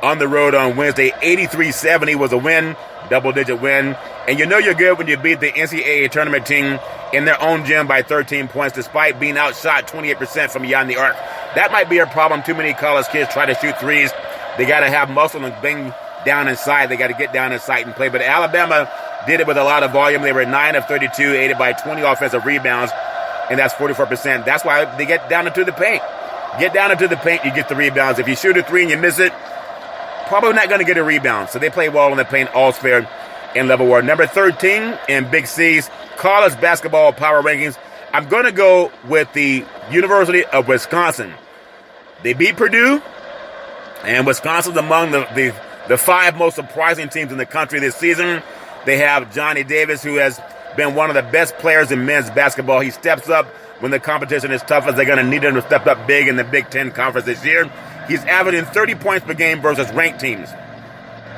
on the road on Wednesday. 83-70 was a win, double-digit win. And you know you're good when you beat the NCAA tournament team in their own gym by 13 points, despite being outshot 28% from beyond the arc. That might be a problem. Too many college kids try to shoot threes. They got to have muscle and bang down inside. They got to get down inside and play. But Alabama did it with a lot of volume. They were 9 of 32, aided by 20 offensive rebounds, and that's 44%. That's why they get down into the paint. Get down into the paint, you get the rebounds. If you shoot a three and you miss it, probably not going to get a rebound. So they play well in the paint, all's fair in level war. Number 13 in Big C's college basketball power rankings, I'm going to go with the University of Wisconsin. They beat Purdue, and Wisconsin's among the 5 most surprising teams in the country this season. They have Johnny Davis, who has been one of the best players in men's basketball. He steps up when the competition is tough, as they're going to need him to step up big in the Big Ten Conference this year. He's averaging 30 points per game versus ranked teams,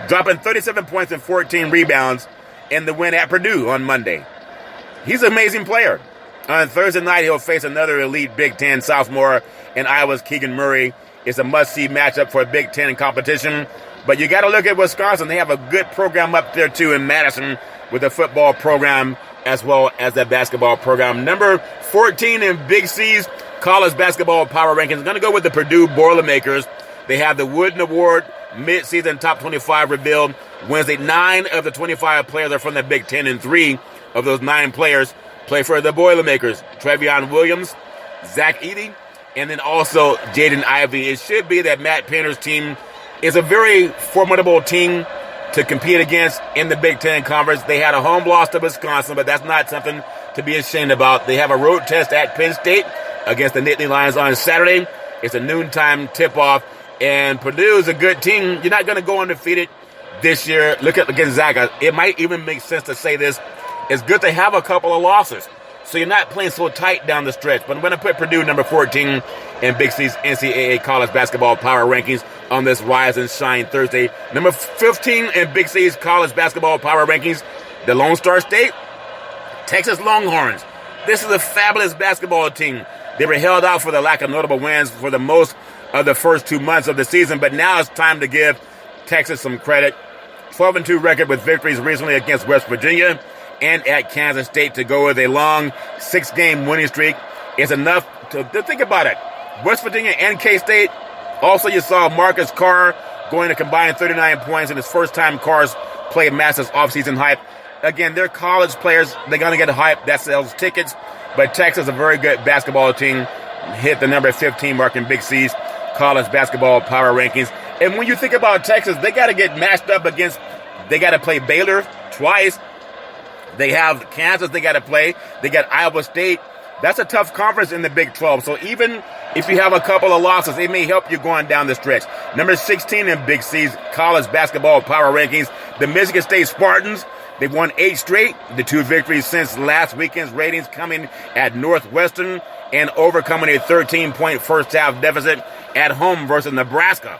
dropping 37 points and 14 rebounds in the win at Purdue on Monday. He's an amazing player. On Thursday night, he'll face another elite Big Ten sophomore in Iowa's Keegan Murray. It's a must-see matchup for a Big Ten competition. But you got to look at Wisconsin. They have a good program up there, too, in Madison, with a football program as well as a basketball program. Number 14 in Big C's college basketball power rankings. I'm going to go with the Purdue Boilermakers. They have the Wooden Award mid-season top 25 revealed Wednesday. 9 of the 25 players are from the Big Ten, and 3 of those 9 players play for the Boilermakers. Trevion Williams, Zach Edey, and then also Jaden Ivey. It should be that Matt Painter's team is a very formidable team to compete against in the Big Ten Conference. They had a home loss to Wisconsin, but that's not something to be ashamed about. They have a road test at Penn State against the Nittany Lions on Saturday. It's a noontime tip-off, and Purdue is a good team. You're not going to go undefeated this year. Look at Gonzaga. It might even make sense to say this. It's good to have a couple of losses, so you're not playing so tight down the stretch. But I'm going to put Purdue number 14 in Big C's NCAA college basketball power rankings on this Rise and Shine Thursday. Number 15 in Big C's college basketball power rankings, the Lone Star State, Texas Longhorns. This is a fabulous basketball team. They were held out for the lack of notable wins for the most of the first 2 months of the season, but now it's time to give Texas some credit. 12-2 record with victories recently against West Virginia and at Kansas State to go with a long 6-game winning streak. It's enough to think about it. West Virginia and K-State. Also, you saw Marcus Carr going to combine 39 points in his first time Carr's played Masters offseason hype again, they're college players. They're going to get hype. That sells tickets. But Texas is a very good basketball team. Hit the number 15 mark in Big C's college basketball power rankings. And when you think about Texas, they got to get matched up against, they got to play Baylor twice. They have Kansas they got to play. They got Iowa State. That's a tough conference in the Big 12. So even if you have a couple of losses, it may help you going down the stretch. Number 16 in Big C's college basketball power rankings, the Michigan State Spartans. They've won 8 straight, the 2 victories since last weekend's ratings coming at Northwestern and overcoming a 13-point first-half deficit at home versus Nebraska.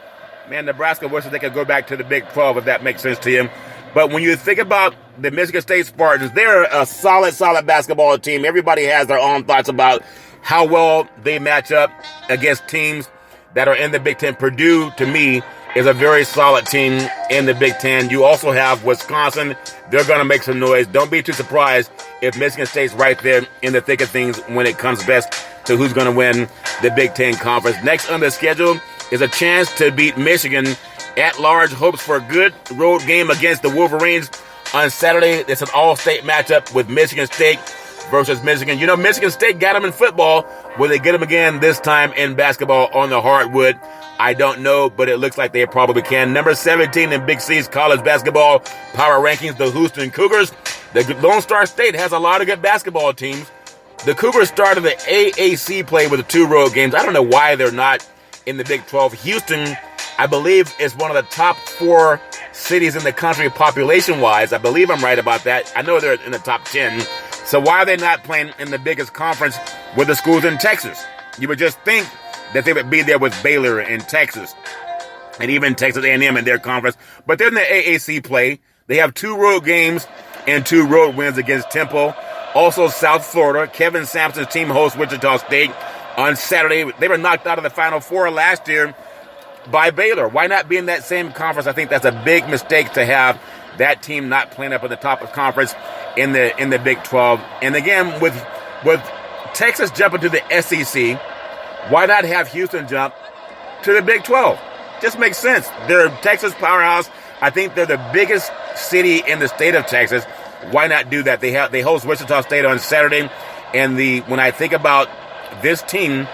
Man, Nebraska wishes they could go back to the Big 12, if that makes sense to you. But when you think about the Michigan State Spartans, they're a solid basketball team. Everybody has their own thoughts about how well they match up against teams that are in the Big Ten. Purdue, to me, is a very solid team in the Big Ten. You also have Wisconsin. They're going to make some noise. Don't be too surprised if Michigan State's right there in the thick of things when it comes best to who's going to win the Big Ten Conference. Next on the schedule is a chance to beat Michigan. At-large hopes for a good road game against the Wolverines on Saturday. It's an all-state matchup with Michigan State versus Michigan. You know, Michigan State got them in football. Will they get them again this time in basketball on the hardwood? I don't know, but it looks like they probably can. Number 17 in Big C's college basketball power rankings, the Houston Cougars. The Lone Star State has a lot of good basketball teams. The Cougars started the AAC play with the 2 road games. I don't know why they're not in the Big 12. Houston, I believe, is one of the top 4 cities in the country population-wise. I believe I'm right about that. I know they're in the top 10. So why are they not playing in the biggest conference with the schools in Texas? You would just think that they would be there with Baylor in Texas and even Texas A&M in their conference. But they're in the AAC play. They have 2 road games and 2 road wins against Temple. Also, South Florida. Kevin Sampson's team hosts Wichita State on Saturday. They were knocked out of the Final Four last year by Baylor. Why not be in that same conference? I think that's a big mistake to have that team not playing up at the top of conference in the Big 12. And again, with Texas jumping to the SEC, why not have Houston jump to the Big 12? Just makes sense. They're Texas powerhouse. I think they're the biggest city in the state of Texas. Why not do that? They host Wichita State on Saturday. And when I think about this team,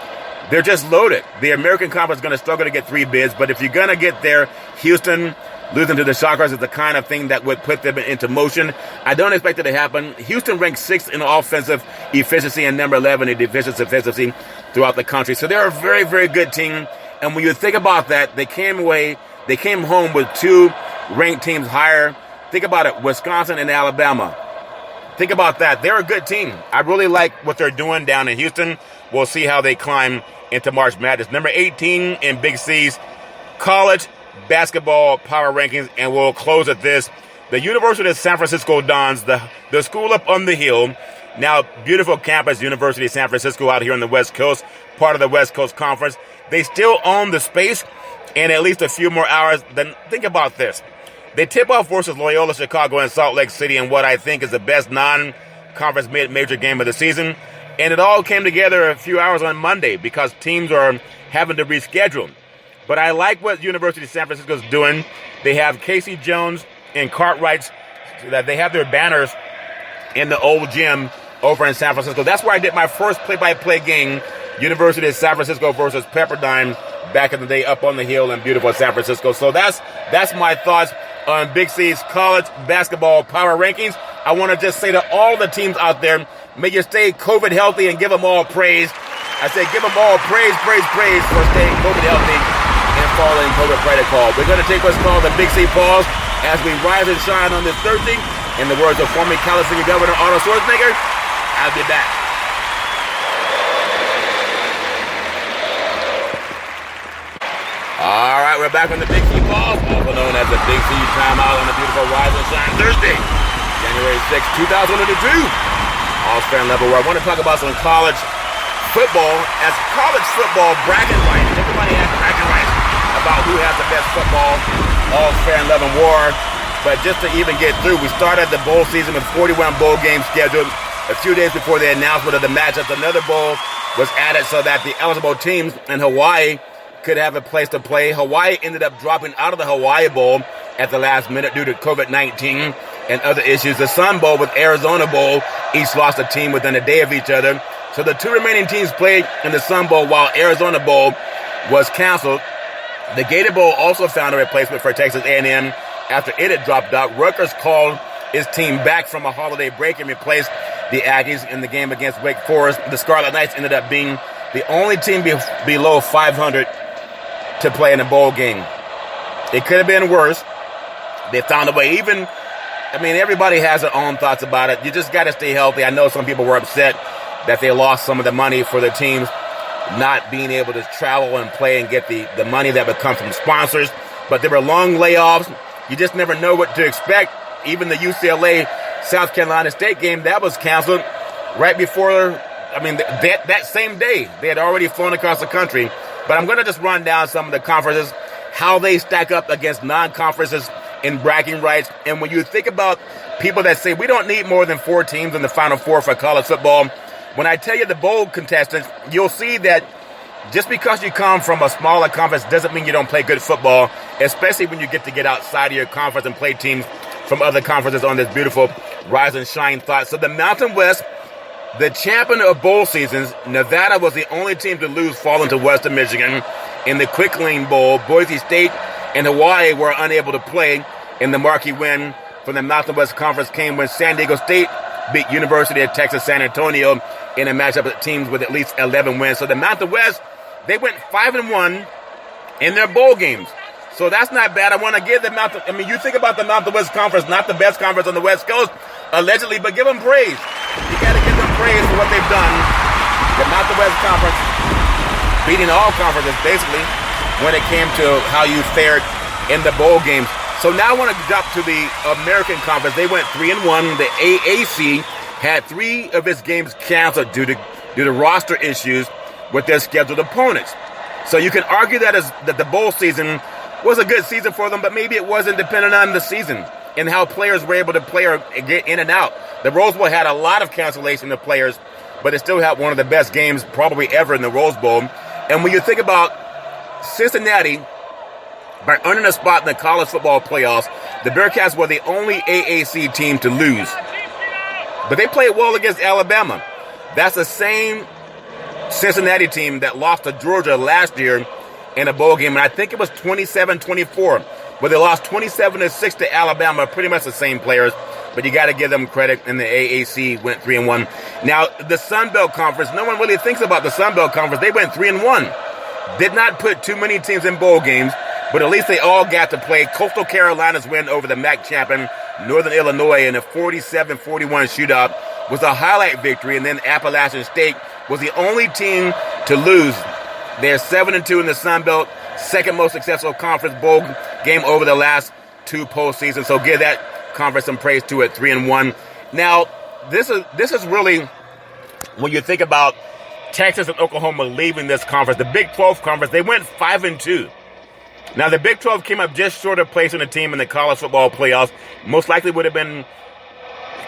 they're just loaded. The American Conference is going to struggle to get 3 bids, but if you're going to get there, Houston losing to the Shockers is the kind of thing that would put them into motion. I don't expect it to happen. Houston ranks 6th in offensive efficiency and number 11 in defensive efficiency throughout the country. So they're a very, very good team. And when you think about that, they came home with 2 ranked teams higher. Think about it, Wisconsin and Alabama. Think about that. They're a good team. I really like what they're doing down in Houston. We'll see how they climb into March Madness. Number 18 in Big C's college basketball power rankings, and we'll close at this. The University of San Francisco Dons, the school up on the hill, now beautiful campus, University of San Francisco out here on the West Coast, part of the West Coast Conference. They still own the space and at least a few more hours. Then think about this. They tip off versus Loyola Chicago and Salt Lake City in what I think is the best non-conference mid-major game of the season. And it all came together a few hours on Monday because teams are having to reschedule. But I like what University of San Francisco is doing. They have Casey Jones and Cartwright's, that they have their banners in the old gym over in San Francisco. That's where I did my first play-by-play game, University of San Francisco versus Pepperdine, back in the day up on the hill in beautiful San Francisco. So that's my thoughts on Big C's college basketball power rankings. I want to just say to all the teams out there, may you stay COVID healthy and give them all praise. I say give them all praise for staying COVID healthy and following COVID protocol. We're going to take what's called the Big C pause as we rise and shine on this Thursday. In the words of former California Governor Arnold Schwarzenegger, I'll be back. All right, we're back on the Big C pause, also known as the Big C timeout on the beautiful Rise and Shine Thursday, January 6, 2022. All-Span level, where I want to talk about some college football. As college football bragging rights, everybody has bragging rights about who has the best football All-Span level war. But just to even get through, we started the bowl season with 41 bowl games scheduled. A few days before the announcement of the matchups, another bowl was added so that the eligible teams in Hawaii could have a place to play. Hawaii ended up dropping out of the Hawaii Bowl at the last minute due to COVID-19. and other issues. The Sun Bowl with Arizona Bowl each lost a team within a day of each other. So the two remaining teams played in the Sun Bowl while Arizona Bowl was canceled. The Gator Bowl also found a replacement for Texas A&M after it had dropped out. Rutgers called his team back from a holiday break and replaced the Aggies in the game against Wake Forest. The Scarlet Knights ended up being the only team below 500 to play in a bowl game. It could have been worse. They found a way. Everybody has their own thoughts about it. You just got to stay healthy. I know some people were upset that they lost some of the money for their teams not being able to travel and play and get the money that would come from sponsors. But there were long layoffs. You just never know what to expect. Even the UCLA South Carolina State game, that was canceled right before, that same day. They had already flown across the country. But I'm going to just run down some of the conferences, how they stack up against non-conferences in bragging rights. And when you think about people that say we don't need more than 4 teams in the Final Four for college football, when I tell you the bowl contestants, you'll see that just because you come from a smaller conference doesn't mean you don't play good football, especially when you get outside of your conference and play teams from other conferences on this beautiful rise and shine thought. So the Mountain West, the champion of bowl seasons, Nevada was the only team to lose, falling to Western Michigan in the Quick Lane Bowl. Boise State and Hawaii were unable to play, in the marquee win from the Mountain West Conference came when San Diego State beat University of Texas San Antonio in a matchup of teams with at least 11 wins. So the Mountain West, they went 5-1 in their bowl games. So that's not bad. I want to give the Mountain, you think about the Mountain West Conference, not the best conference on the West Coast, allegedly, but give them praise. You got to give them praise for what they've done. The Mountain West Conference beating all conferences, basically, when it came to how you fared in the bowl games. So now I want to jump to the American Conference. They went 3-1. The AAC had 3 of its games canceled due to roster issues with their scheduled opponents. So you can argue that the bowl season was a good season for them, but maybe it wasn't dependent on the season and how players were able to play or get in and out. The Rose Bowl had a lot of cancellation of players, but it still had one of the best games probably ever in the Rose Bowl. And when you think about Cincinnati, by earning a spot in the college football playoffs, the Bearcats were the only AAC team to lose. But they played well against Alabama. That's the same Cincinnati team that lost to Georgia last year in a bowl game, and I think it was 27-24, where they lost 27-6 to Alabama, pretty much the same players, but you got to give them credit, and the AAC went 3-1. Now, the Sun Belt Conference, no one really thinks about the Sun Belt Conference. They went 3-1. Did not put too many teams in bowl games, but at least they all got to play. Coastal Carolina's win over the MAC champion, Northern Illinois, in a 47-41 shootout was a highlight victory, and then Appalachian State was the only team to lose. They're 7-2 in the Sun Belt, second most successful conference bowl game over the last 2 postseasons. So give that conference some praise to it, 3-1. Now, this is really, when you think about Texas and Oklahoma leaving this conference, the Big 12 conference, they went 5-2. Now, the Big 12 came up just short of placing a team in the college football playoffs. Most likely would have been,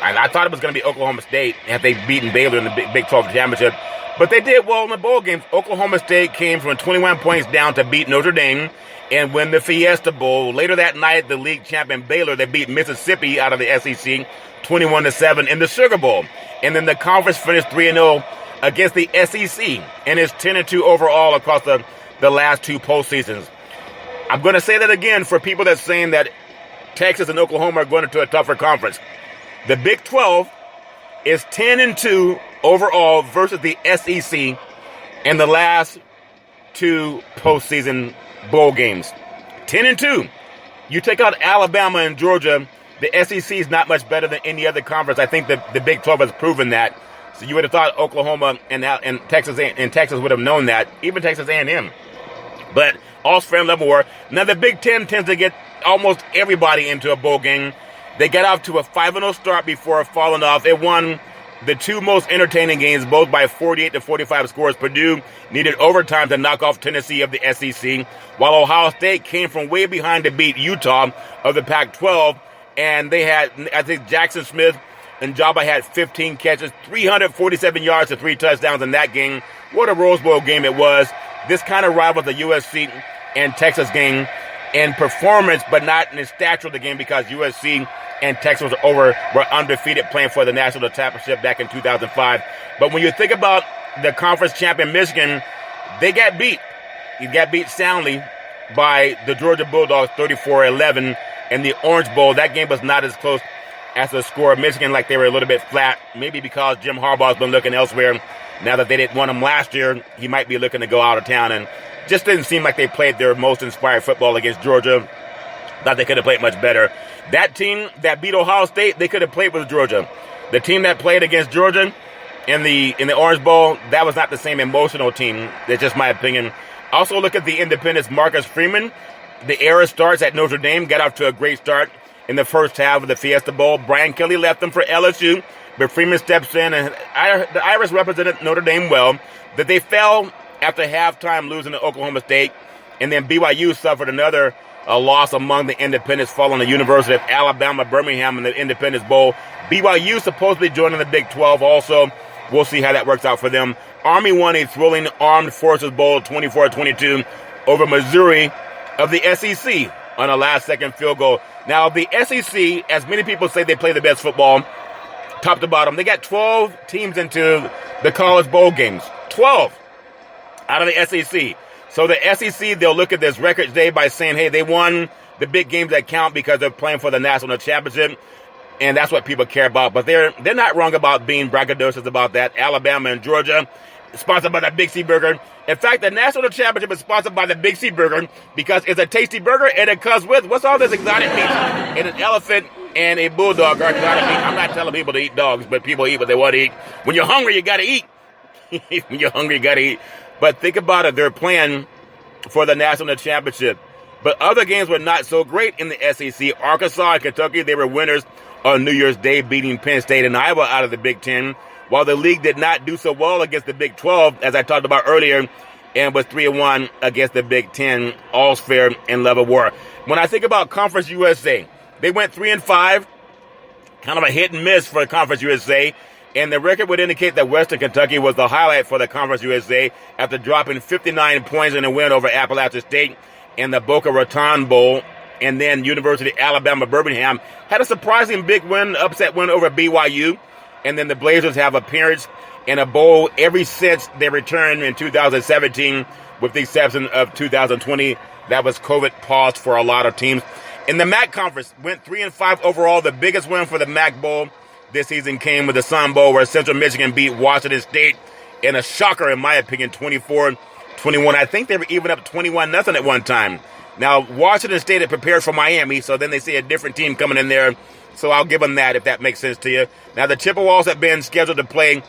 I thought it was going to be Oklahoma State had they beaten Baylor in the Big 12 championship. But they did well in the bowl games. Oklahoma State came from 21 points down to beat Notre Dame and win the Fiesta Bowl. Later that night, the league champion Baylor, they beat Mississippi out of the SEC 21-7 in the Sugar Bowl. And then the conference finished 3-0 against the SEC and is 10-2 overall across the last 2 postseasons. I'm going to say that again for people that's saying that Texas and Oklahoma are going into a tougher conference. The Big 12 is 10-2 overall versus the SEC in the last 2 postseason bowl games. 10-2. You take out Alabama and Georgia, the SEC is not much better than any other conference. I think the Big 12 has proven that. So you would have thought Oklahoma and Texas would have known that, even Texas A&M. But all fair and level were. Now the Big 10 tends to get almost everybody into a bowl game. They got off to a 5-0 start before falling off. It won the 2 most entertaining games, both by 48-45 scores. Purdue needed overtime to knock off Tennessee of the SEC, while Ohio State came from way behind to beat Utah of the Pac-12. And they had, I think, Jackson Smith and Jabba had 15 catches, 347 yards to 3 touchdowns in that game. What a Rose Bowl game it was. This kind of rivals the USC and Texas game in performance, but not in the stature of the game, because USC and Texas were undefeated playing for the national championship back in 2005. But when you think about the conference champion Michigan, they got beat. You got beat soundly by the Georgia Bulldogs 34-11 in the Orange Bowl. That game was not as close as the score. Michigan, like they were a little bit flat, maybe because Jim Harbaugh's been looking elsewhere. Now that they didn't want him last year, he might be looking to go out of town, and just didn't seem like they played their most inspired football against Georgia. Thought they could have played much better. That team that beat Ohio State, they could have played with Georgia. The team that played against Georgia in the Orange Bowl, that was not the same emotional team. That's just my opinion. Also look at the Independent's Marcus Freeman. The era starts at Notre Dame, got off to a great start in the first half of the Fiesta Bowl. Brian Kelly left them for LSU, but Freeman steps in, and the Irish represented Notre Dame well. That they fell after halftime, losing to Oklahoma State, and then BYU suffered another loss among the Independents, following the University of Alabama, Birmingham in the Independence Bowl. BYU supposedly joining the Big 12 also. We'll see how that works out for them. Army won a thrilling Armed Forces Bowl 24-22 over Missouri of the SEC on a last-second field goal. Now, the SEC, as many people say they play the best football, top to bottom, they got 12 teams into the college bowl games. 12 out of the SEC. So the SEC, they'll look at this record day by saying, hey, they won the big games that count because they're playing for the national championship. And that's what people care about. But they're not wrong about being braggadocious about that. Alabama and Georgia, sponsored by the Big C Burger. In fact, the national championship is sponsored by the Big C Burger because it's a tasty burger and it comes with, what's all this exotic meat? And an elephant and a bulldog are exotic meat. I'm not telling people to eat dogs, but people eat what they want to eat. When you're hungry, you got to eat. When you're hungry, you got to eat. But think about it. They're playing for the national championship. But other games were not so great in the SEC. Arkansas and Kentucky, they were winners on New Year's Day, beating Penn State and Iowa out of the Big Ten, while the league did not do so well against the Big 12, as I talked about earlier, and was 3-1 against the Big Ten, all's fair and level war. When I think about Conference USA, they went 3-5, kind of a hit and miss for Conference USA, and the record would indicate that Western Kentucky was the highlight for the Conference USA after dropping 59 points in a win over Appalachian State in the Boca Raton Bowl. And then University of Alabama Birmingham had a surprising big win, upset win over BYU. And then the Blazers have appearance in a bowl every since they returned in 2017, with the exception of 2020. That was COVID paused for a lot of teams. In the MAC conference, went 3-5 overall. The biggest win for the MAC Bowl this season came with the Sun Bowl, where Central Michigan beat Washington State in a shocker, in my opinion, 24-21. I think they were even up 21-0 at one time. Now, Washington State had prepared for Miami, so then they see a different team coming in there. So I'll give them that, if that makes sense to you. Now, the Chippewas have been scheduled to play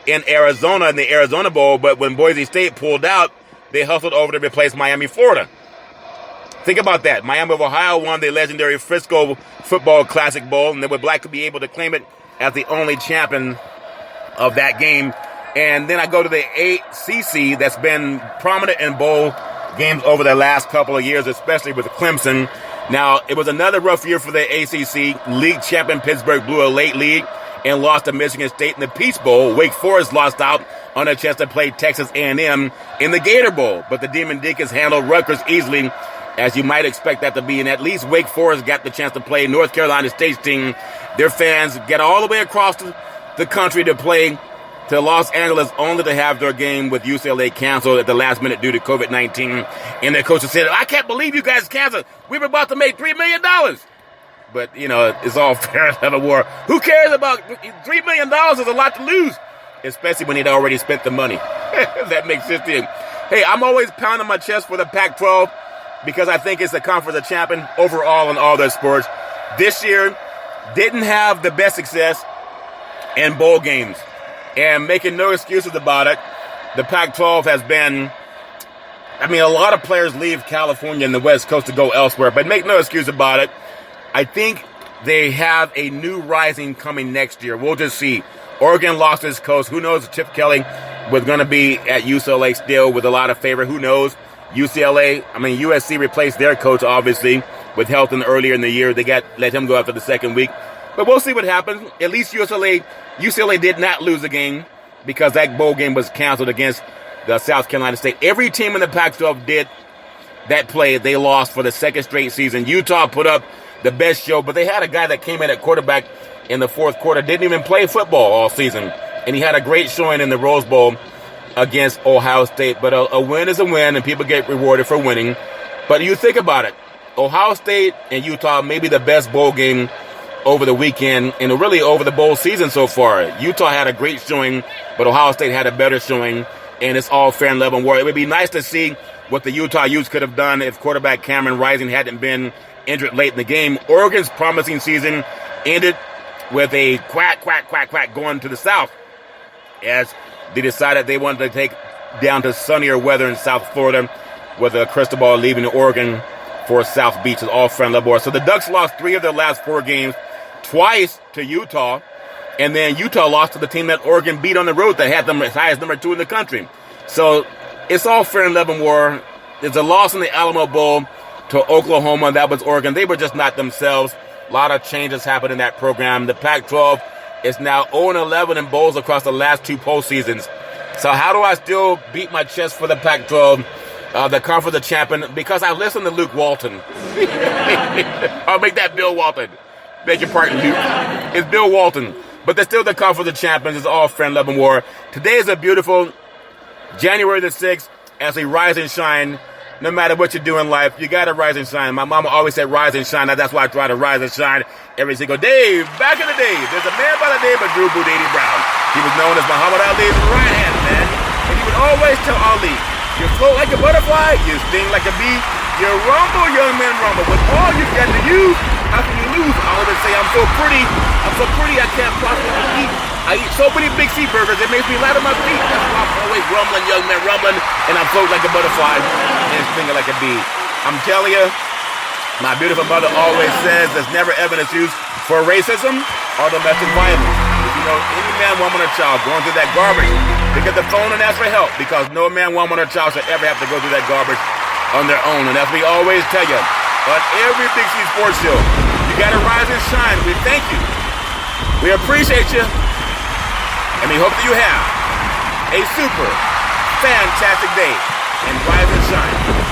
in Arizona in the Arizona Bowl, but when Boise State pulled out, they hustled over to replace Miami, Florida. Think about that. Miami of Ohio won the legendary Frisco Football Classic Bowl, and they would like to be able to claim it as the only champion of that game. And then I go to the ACC, that's been prominent in bowl games over the last couple of years, especially with Clemson. Now, it was another rough year for the ACC. League champion Pittsburgh blew a late lead and lost to Michigan State in the Peach Bowl. Wake Forest lost out on a chance to play Texas A&M in the Gator Bowl. But the Demon Deacons handled Rutgers easily, as you might expect that to be. And at least Wake Forest got the chance to play North Carolina State's team. Their fans get all the way across the country to play to Los Angeles, only to have their game with UCLA canceled at the last minute due to COVID-19. And their coach said, I can't believe you guys canceled. We were about to make $3 million. But, you know, it's all fair and level war. Who cares about $3 million? Is a lot to lose, especially when he'd already spent the money. If that makes sense to you. Hey, I'm always pounding my chest for the Pac-12 because I think it's the conference of champion overall in all their sports. This year, didn't have the best success in bowl games. And making no excuses about it, the Pac-12 has been, I mean, a lot of players leave California and the West Coast to go elsewhere, but make no excuse about it. I think they have a new rising coming next year. We'll just see. Oregon lost its coach. Who knows? Chip Kelly was going to be at UCLA still with a lot of favor. Who knows? USC replaced their coach, obviously, with Helton earlier in the year. They let him go after the second week. But we'll see what happens. At least UCLA did not lose a game because that bowl game was canceled against the South Carolina State. Every team in the Pac-12 did that play. They lost for the second straight season. Utah put up the best show, but they had a guy that came in at quarterback in the fourth quarter, didn't even play football all season, and he had a great showing in the Rose Bowl against Ohio State. But a win is a win, and people get rewarded for winning. But you think about it, Ohio State and Utah may be the best bowl game over the weekend and really over the bowl season so far. Utah had a great showing, but Ohio State had a better showing, and it's all fair and level war. It would be nice to see what the Utah Utes could have done if quarterback Cameron Rising hadn't been injured late in the game. Oregon's promising season ended with a quack going to the south as they decided they wanted to take down to sunnier weather in South Florida with a Cristobal leaving Oregon for South Beach. Is all fair and level war. So the Ducks lost 3 of their last 4 games, twice to Utah, and then Utah lost to the team that Oregon beat on the road that had them as high as number 2 in the country. So it's all fair and level war. There's a loss in the Alamo Bowl to Oklahoma. That was Oregon. They were just not themselves. A lot of changes happened in that program. The Pac-12 is now 0-11 in bowls across the last 2 postseasons. So how do I still beat my chest for the Pac-12, the conference of champion? Because I listened to Luke Walton. I'll make that Bill Walton. Beg your pardon, Luke. It's Bill Walton. But they're still the conference of champions. It's all fair and level war. Today is a beautiful January the 6th as we rise and shine. No matter what you do in life, you got to rise and shine. My mama always said rise and shine. That's why I try to rise and shine every single day. Back in the day, there's a man by the name of Drew Boudini Brown. He was known as Muhammad Ali's right-hand man. And he would always tell Ali, you float like a butterfly, you sting like a bee, you rumble, young man, rumble. With all you've got to use, how can you lose? I always say, I'm so pretty, I can't possibly eat. I eat so many big sea burgers, it makes me light on my feet. That's why I'm always rumbling, young man, rumbling, and I float like a butterfly and sting like a bee. I'm telling you, my beautiful mother always says there's never evidence used for racism or domestic violence. If you know any man, woman, or child going through that garbage, pick up the phone and ask for help, because no man, woman, or child should ever have to go through that garbage on their own. And as we always tell you, on every Big C Sports Show, you got to rise and shine. We thank you. We appreciate you. And we hope that you have a super fantastic day, and rise and shine.